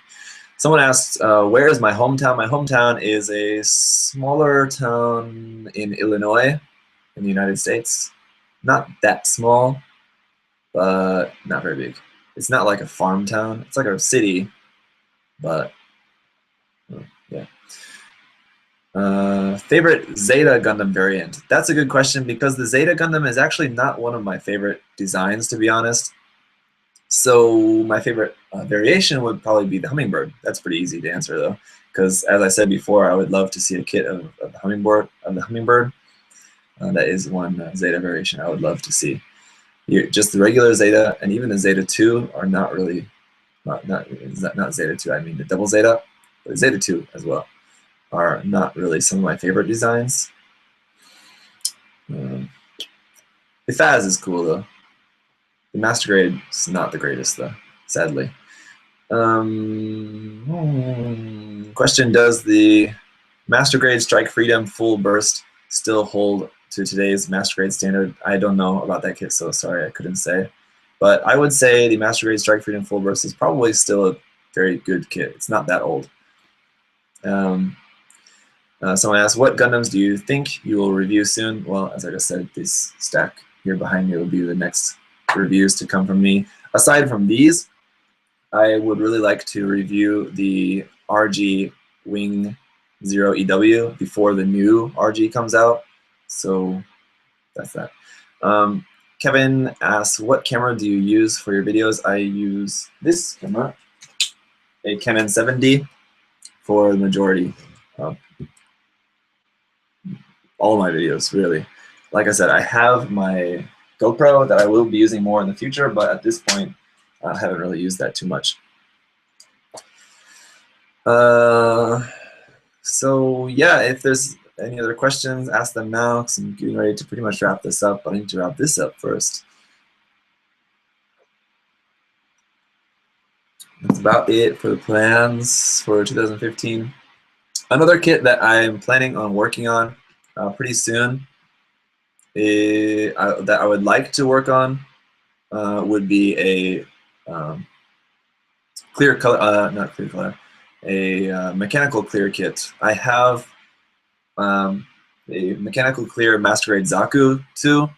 Someone asked, where is my hometown? My hometown is a smaller town in Illinois, in the United States. Not that small, but not very big. It's not like a farm town. It's like a city, but yeah. Favorite Zeta Gundam variant? That's a good question because the Zeta Gundam is actually not one of my favorite designs, to be honest. So my favorite variation would probably be the Hummingbird. That's pretty easy to answer though, because as I said before, I would love to see a kit of the Hummingbird. That is one Zeta variation I would love to see. Just the regular Zeta and even the Zeta 2 are not really, not Zeta 2, I mean the double Zeta, but Zeta 2 as well are not really some of my favorite designs. The Faz is cool though. The Master Grade is not the greatest though, sadly. Question, does the Master Grade Strike Freedom full burst still hold to today's Master Grade standard? I don't know about that kit, so sorry, I couldn't say. But I would say the Master Grade Strike Freedom full burst is probably still a very good kit. It's not that old. Someone asked, what Gundams do you think you will review soon? Well, as I just said, this stack here behind me will be the next reviews to come from me. Aside from these, I would really like to review the RG Wing 0 EW before the new RG comes out. So that's that. Kevin asks, what camera do you use for your videos? I use this camera, a Canon 7D, for the majority of all my videos, really. Like I said, I have my GoPro that I will be using more in the future, but at this point, I haven't really used that too much. So yeah, if there's any other questions, ask them now, because I'm getting ready to pretty much wrap this up, but I need to wrap this up first. That's about it for the plans for 2015. Another kit that I'm planning on working on pretty soon that I would like to work on would be a clear color, not clear color, a mechanical clear kit. I have a mechanical clear Master Grade Zaku 2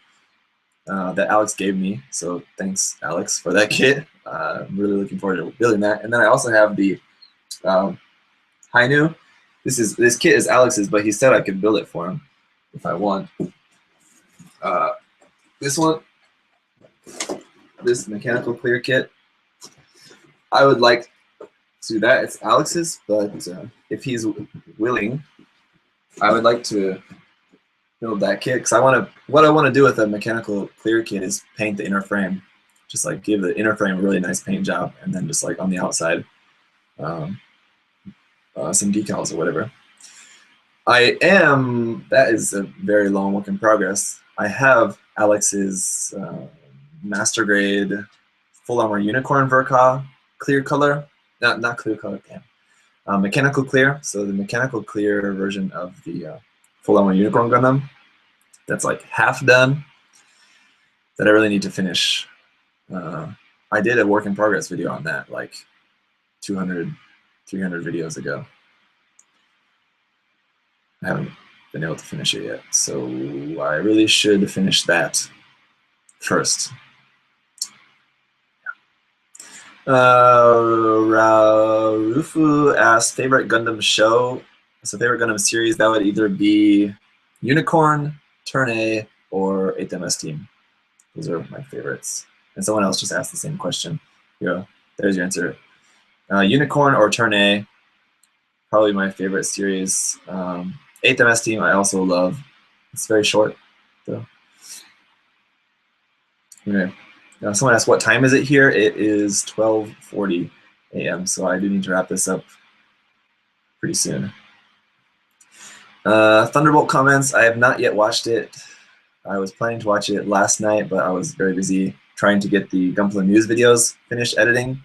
that Alex gave me, so thanks Alex for that kit. I'm really looking forward to building that. And then I also have the Hainu. This kit is Alex's, but he said I could build it for him if I want. This one, this mechanical clear kit, I would like to do that. It's Alex's, but if he's willing, I would like to build that kit because what I want to do with a mechanical clear kit is paint the inner frame, just like give the inner frame a really nice paint job, and then just like on the outside, some decals or whatever. That is a very long work in progress. I have Alex's master grade full armor unicorn Verka clear color, not clear color, damn. Mechanical clear, so the mechanical clear version of the full armor unicorn Gundam. That's like half done. That I really need to finish. I did a work in progress video on that like 200, 300 videos ago. I haven't been able to finish it yet, so I really should finish that first. Rufu asked, favorite Gundam show? So favorite Gundam series, that would either be Unicorn, Turn A, or 8MS Team. Those are my favorites. And someone else just asked the same question. Here, there's your answer. Unicorn or Turn A, probably my favorite series. 8MS Team I also love. It's very short, though. Okay. Now someone asked, what time is it here? It is 12:40 a.m., so I do need to wrap this up pretty soon. Thunderbolt comments, I have not yet watched it. I was planning to watch it last night, but I was very busy trying to get the Gunpla News videos finished editing,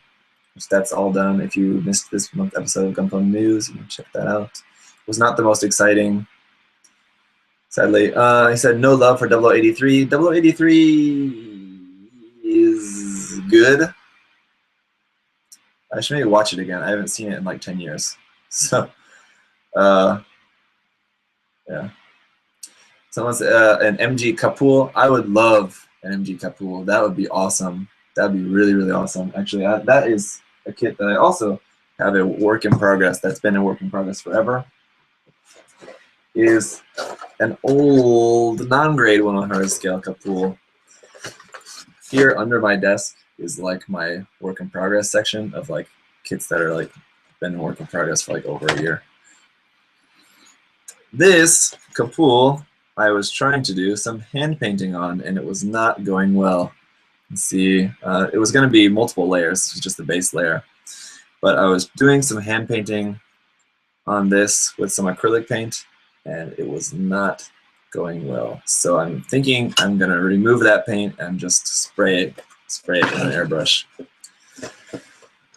which that's all done. If you missed this month's episode of Gunpla News, you can check that out. It was not the most exciting, sadly. He said, no love for 0083. 0083 is good. I should maybe watch it again. I haven't seen it in like 10 years. So, yeah. Someone's an MG Kapul. I would love an MG Kapul. That would be awesome. That would be really, really awesome. Actually, that is a kit that I also have a work in progress. That's been a work in progress forever. Is an old non-grade 1/100 scale Kapul. Here under my desk is like my work in progress section of like kits that are like been in work in progress for like over a year. This Kapul I was trying to do some hand painting on, and it was not going well. Let's see, it was going to be multiple layers. This was just the base layer, but I was doing some hand painting on this with some acrylic paint, and it was not going well. So I'm thinking I'm going to remove that paint and just spray it with an airbrush.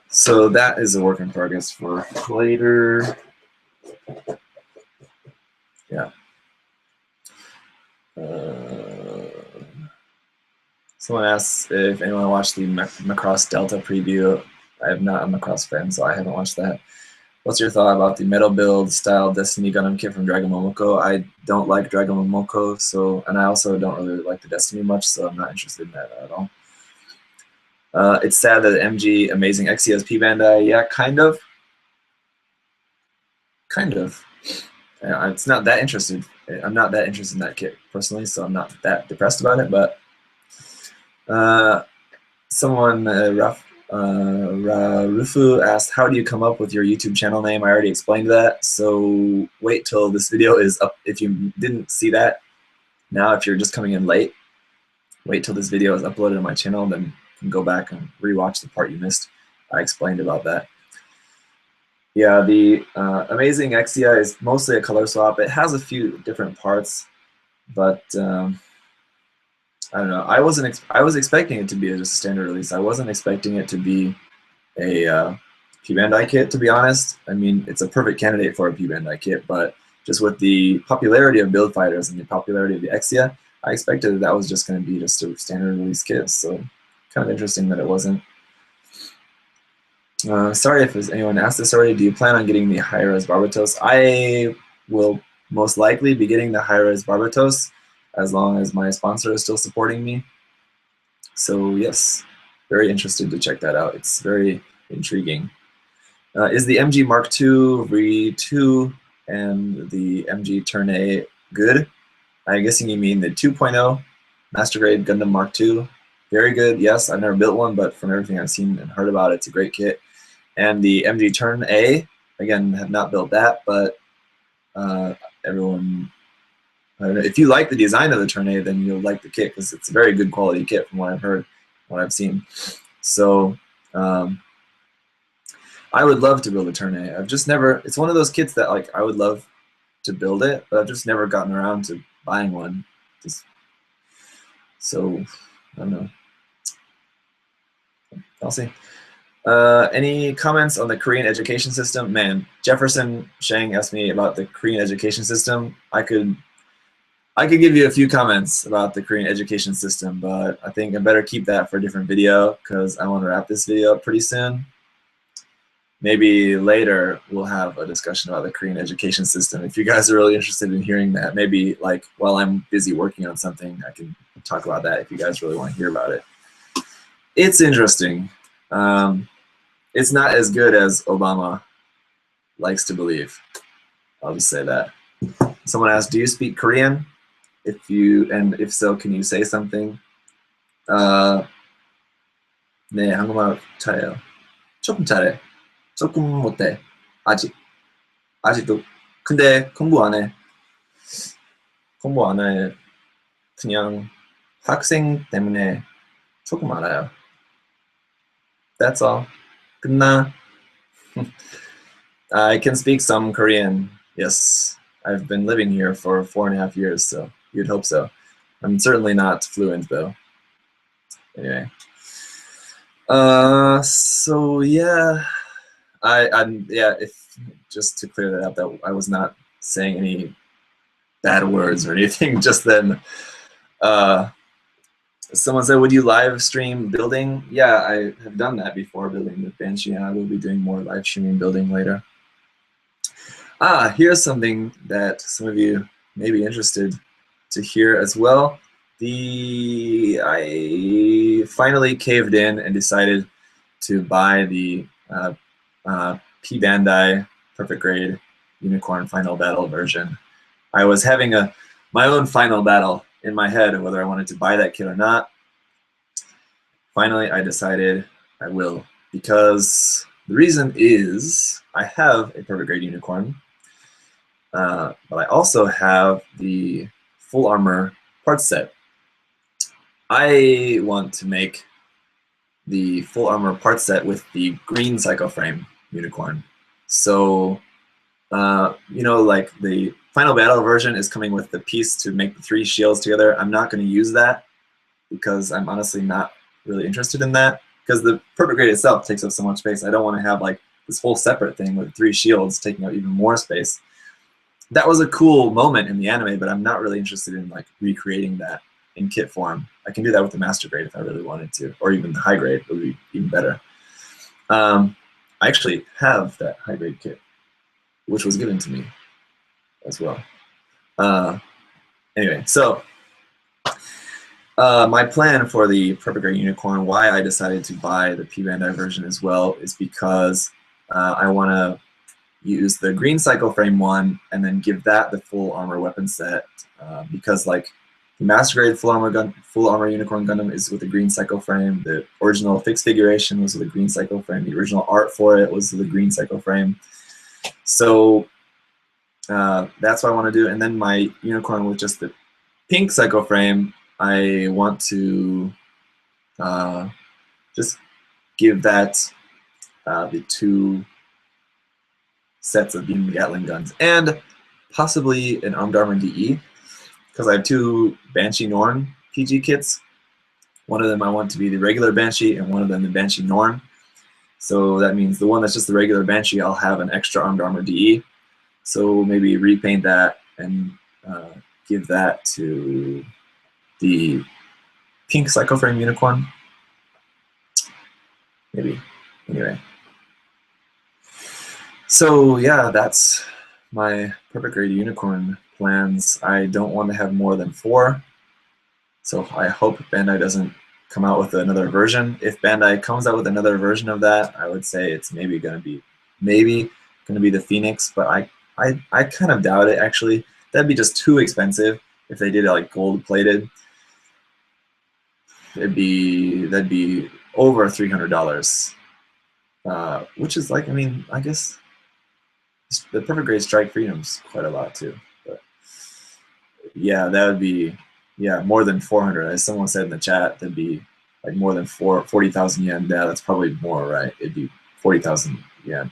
So that is a work in progress for later. Yeah. Someone asks if anyone watched the Macross Delta preview. I have not. I'm a Macross fan, so I haven't watched that. What's your thought about the metal build style Destiny Gundam kit from Dragon Momoko? I don't like Dragon Momoko, so, and I also don't really like the Destiny much, so I'm not interested in that at all. It's sad that MG Amazing Exia is P Bandai. Yeah, kind of. Kind of. It's not that interested. I'm not that interested in that kit personally, so I'm not that depressed about it. But someone, Rufu asked, how do you come up with your YouTube channel name? I already explained that, so wait till this video is up. If you didn't see that, now if you're just coming in late, wait till this video is uploaded on my channel, then you can go back and rewatch the part you missed. I explained about that. Yeah, the Amazing Exia is mostly a color swap. It has a few different parts, but I don't know. I was expecting it to be just a standard release. I wasn't expecting it to be a P Bandai kit, to be honest. I mean, it's a perfect candidate for a P Bandai kit, but just with the popularity of Build Fighters and the popularity of the Exia, I expected that was just going to be just a standard release kit. So kind of interesting that it wasn't. Sorry if anyone asked this already. Do you plan on getting the high-res Barbatos? I will most likely be getting the high-res Barbatos as long as my sponsor is still supporting me. So yes, very interested to check that out. It's very intriguing. Is the MG Mark II V2 and the MG Turn A good? I'm guessing you mean the 2.0 Master Grade Gundam Mark II. Very good, yes. I've never built one, but from everything I've seen and heard about it, it's a great kit. And the MG Turn A, again, have not built that, but everyone, I don't know, if you like the design of the Turn A, then you'll like the kit because it's a very good quality kit from what I've heard, what I've seen. So I would love to build a Turn A. I've just never, it's one of those kits that like I would love to build it, but I've just never gotten around to buying one. So, I don't know. I'll see. Any comments on the Korean education system? Man, Jefferson Shang asked me about the Korean education system. I could give you a few comments about the Korean education system, but I think I better keep that for a different video because I want to wrap this video up pretty soon. Maybe later we'll have a discussion about the Korean education system. If you guys are really interested in hearing that, maybe like while I'm busy working on something, I can talk about that if you guys really want to hear about it. It's interesting. It's not as good as Obama likes to believe. I'll just say that. Someone asked, do you speak Korean? And if so, can you say something? 네, 한국말 잘해요. 조금 잘해. 조금 못해. 아직도. 근데 공부 안 해. 공부 안 해. 그냥 학생 때문에 조금 알아요. That's all. 끝나. I can speak some Korean. Yes, I've been living here for 4.5 years, so you'd hope so. I'm certainly not fluent though. Anyway. So yeah, if just to clear that up, that I was not saying any bad words or anything just then. Someone said, would you live stream building? Yeah, I have done that before, building with Banshee, and I will be doing more live streaming building later. Here's something that some of you may be interested to hear as well. I finally caved in and decided to buy the P Bandai Perfect Grade Unicorn Final Battle version. I was having my own final battle in my head of whether I wanted to buy that kit or not. Finally, I decided I will, because the reason is I have a Perfect Grade Unicorn, but I also have the full armor parts set. I want to make the full armor parts set with the green Psycho Frame Unicorn. So, you know, like the Final Battle version is coming with the piece to make the 3 shields together. I'm not going to use that because I'm honestly not really interested in that, because the Perfect Grade itself takes up so much space. I don't want to have like this whole separate thing with 3 shields taking up even more space. That was a cool moment in the anime, but I'm not really interested in like recreating that in kit form. I can do that with the Master Grade if I really wanted to, or even the High Grade would be even better. I actually have that High Grade kit, which was given to me as well. Anyway, so my plan for the Perfect Grade Unicorn, why I decided to buy the P Bandai version as well, is because I want to use the green Psycho Frame one and then give that the full armor weapon set, because like the Master Grade full armor Unicorn Gundam is with the green Psycho Frame. The original fixed figuration was with the green Psycho Frame. The original art for it was with the green Psycho Frame. So that's what I want to do. And then my Unicorn with just the pink Psycho Frame, I want to just give that the 2 sets of beam Gatling guns and possibly an Armed Armor DE, because I have 2 Banshee Norn PG kits. One of them I want to be the regular Banshee and one of them the Banshee Norn. So that means the one that's just the regular Banshee, I'll have an extra Armed Armor DE. So maybe repaint that and give that to the pink Psycho Frame Unicorn. Maybe. Anyway. So yeah, that's my Perfect Grade Unicorn plans. I don't want to have more than 4. So I hope Bandai doesn't come out with another version. If Bandai comes out with another version of that, I would say it's maybe going to be maybe going to be the Phoenix, but I kind of doubt it actually. That'd be just too expensive if they did it like gold plated. That'd be over $300, which is like, I mean, I guess the perfect grade strike freedom's quite a lot too. But yeah, that would be, yeah, more than 400. As someone said in the chat, that'd be like more than 40,000 yen. Yeah, that's probably more, right? It'd be 40,000 yen,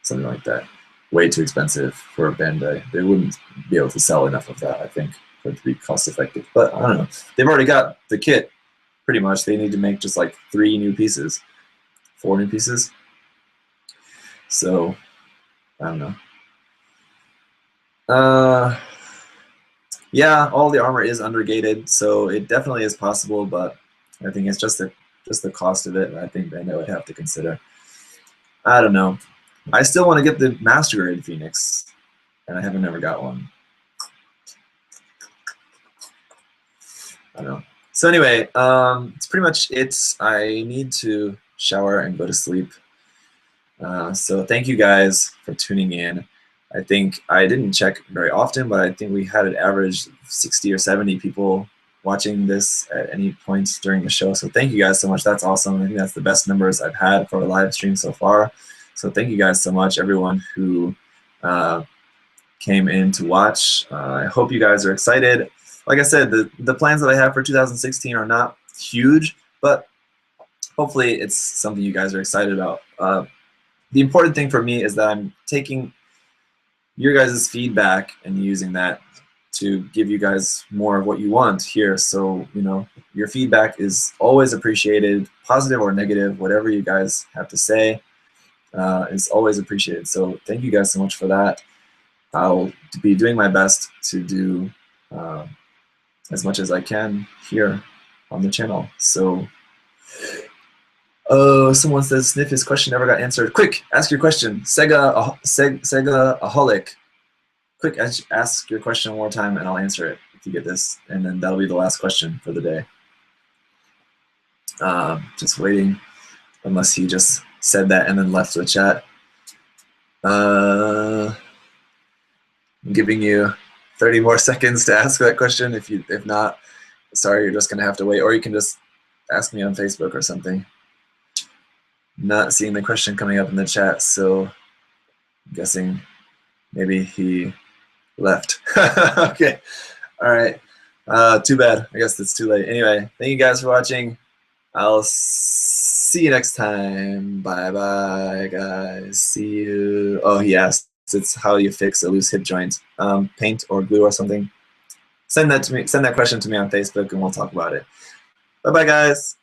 something like that. Way too expensive for a Bandai. They wouldn't be able to sell enough of that, I think, for it to be cost effective. But I don't know. They've already got the kit, pretty much. They need to make just like 4 new pieces. So, I don't know. Yeah, all the armor is undergated, so it definitely is possible, but I think it's just the cost of it, and I think Bandai would have to consider. I don't know. I still want to get the Master Grade Phoenix, and I haven't never got one. I don't know. So anyway, it's pretty much it. I need to shower and go to sleep. So thank you guys for tuning in. I think I didn't check very often, but I think we had an average of 60 or 70 people watching this at any point during the show. So thank you guys so much. That's awesome. I think that's the best numbers I've had for a live stream so far. So thank you guys so much, everyone who came in to watch. I hope you guys are excited. Like I said, the plans that I have for 2016 are not huge, but hopefully it's something you guys are excited about. The important thing for me is that I'm taking your guys' feedback and using that to give you guys more of what you want here. So, you know, your feedback is always appreciated, positive or negative, whatever you guys have to say is always appreciated. So thank you guys so much for that. I'll be doing my best to do as much as I can here on the channel. So, someone says Sniff, his question never got answered. Quick, ask your question. Sega-aholic. Quick, ask your question one more time and I'll answer it if you get this. And then that'll be the last question for the day. Just waiting, unless he just said that and then left the chat. I'm giving you 30 more seconds to ask that question. If not, sorry, you're just gonna have to wait, or you can just ask me on Facebook or something. Not seeing the question coming up in the chat, so I'm guessing maybe he left. Okay, all right. Too bad. I guess it's too late. Anyway, thank you guys for watching. I'll see you next time. Bye-bye, guys. See you. Oh, he asked. It's how you fix a loose hip joint. Paint or glue or something. Send that to me. Send that question to me on Facebook, and we'll talk about it. Bye-bye, guys.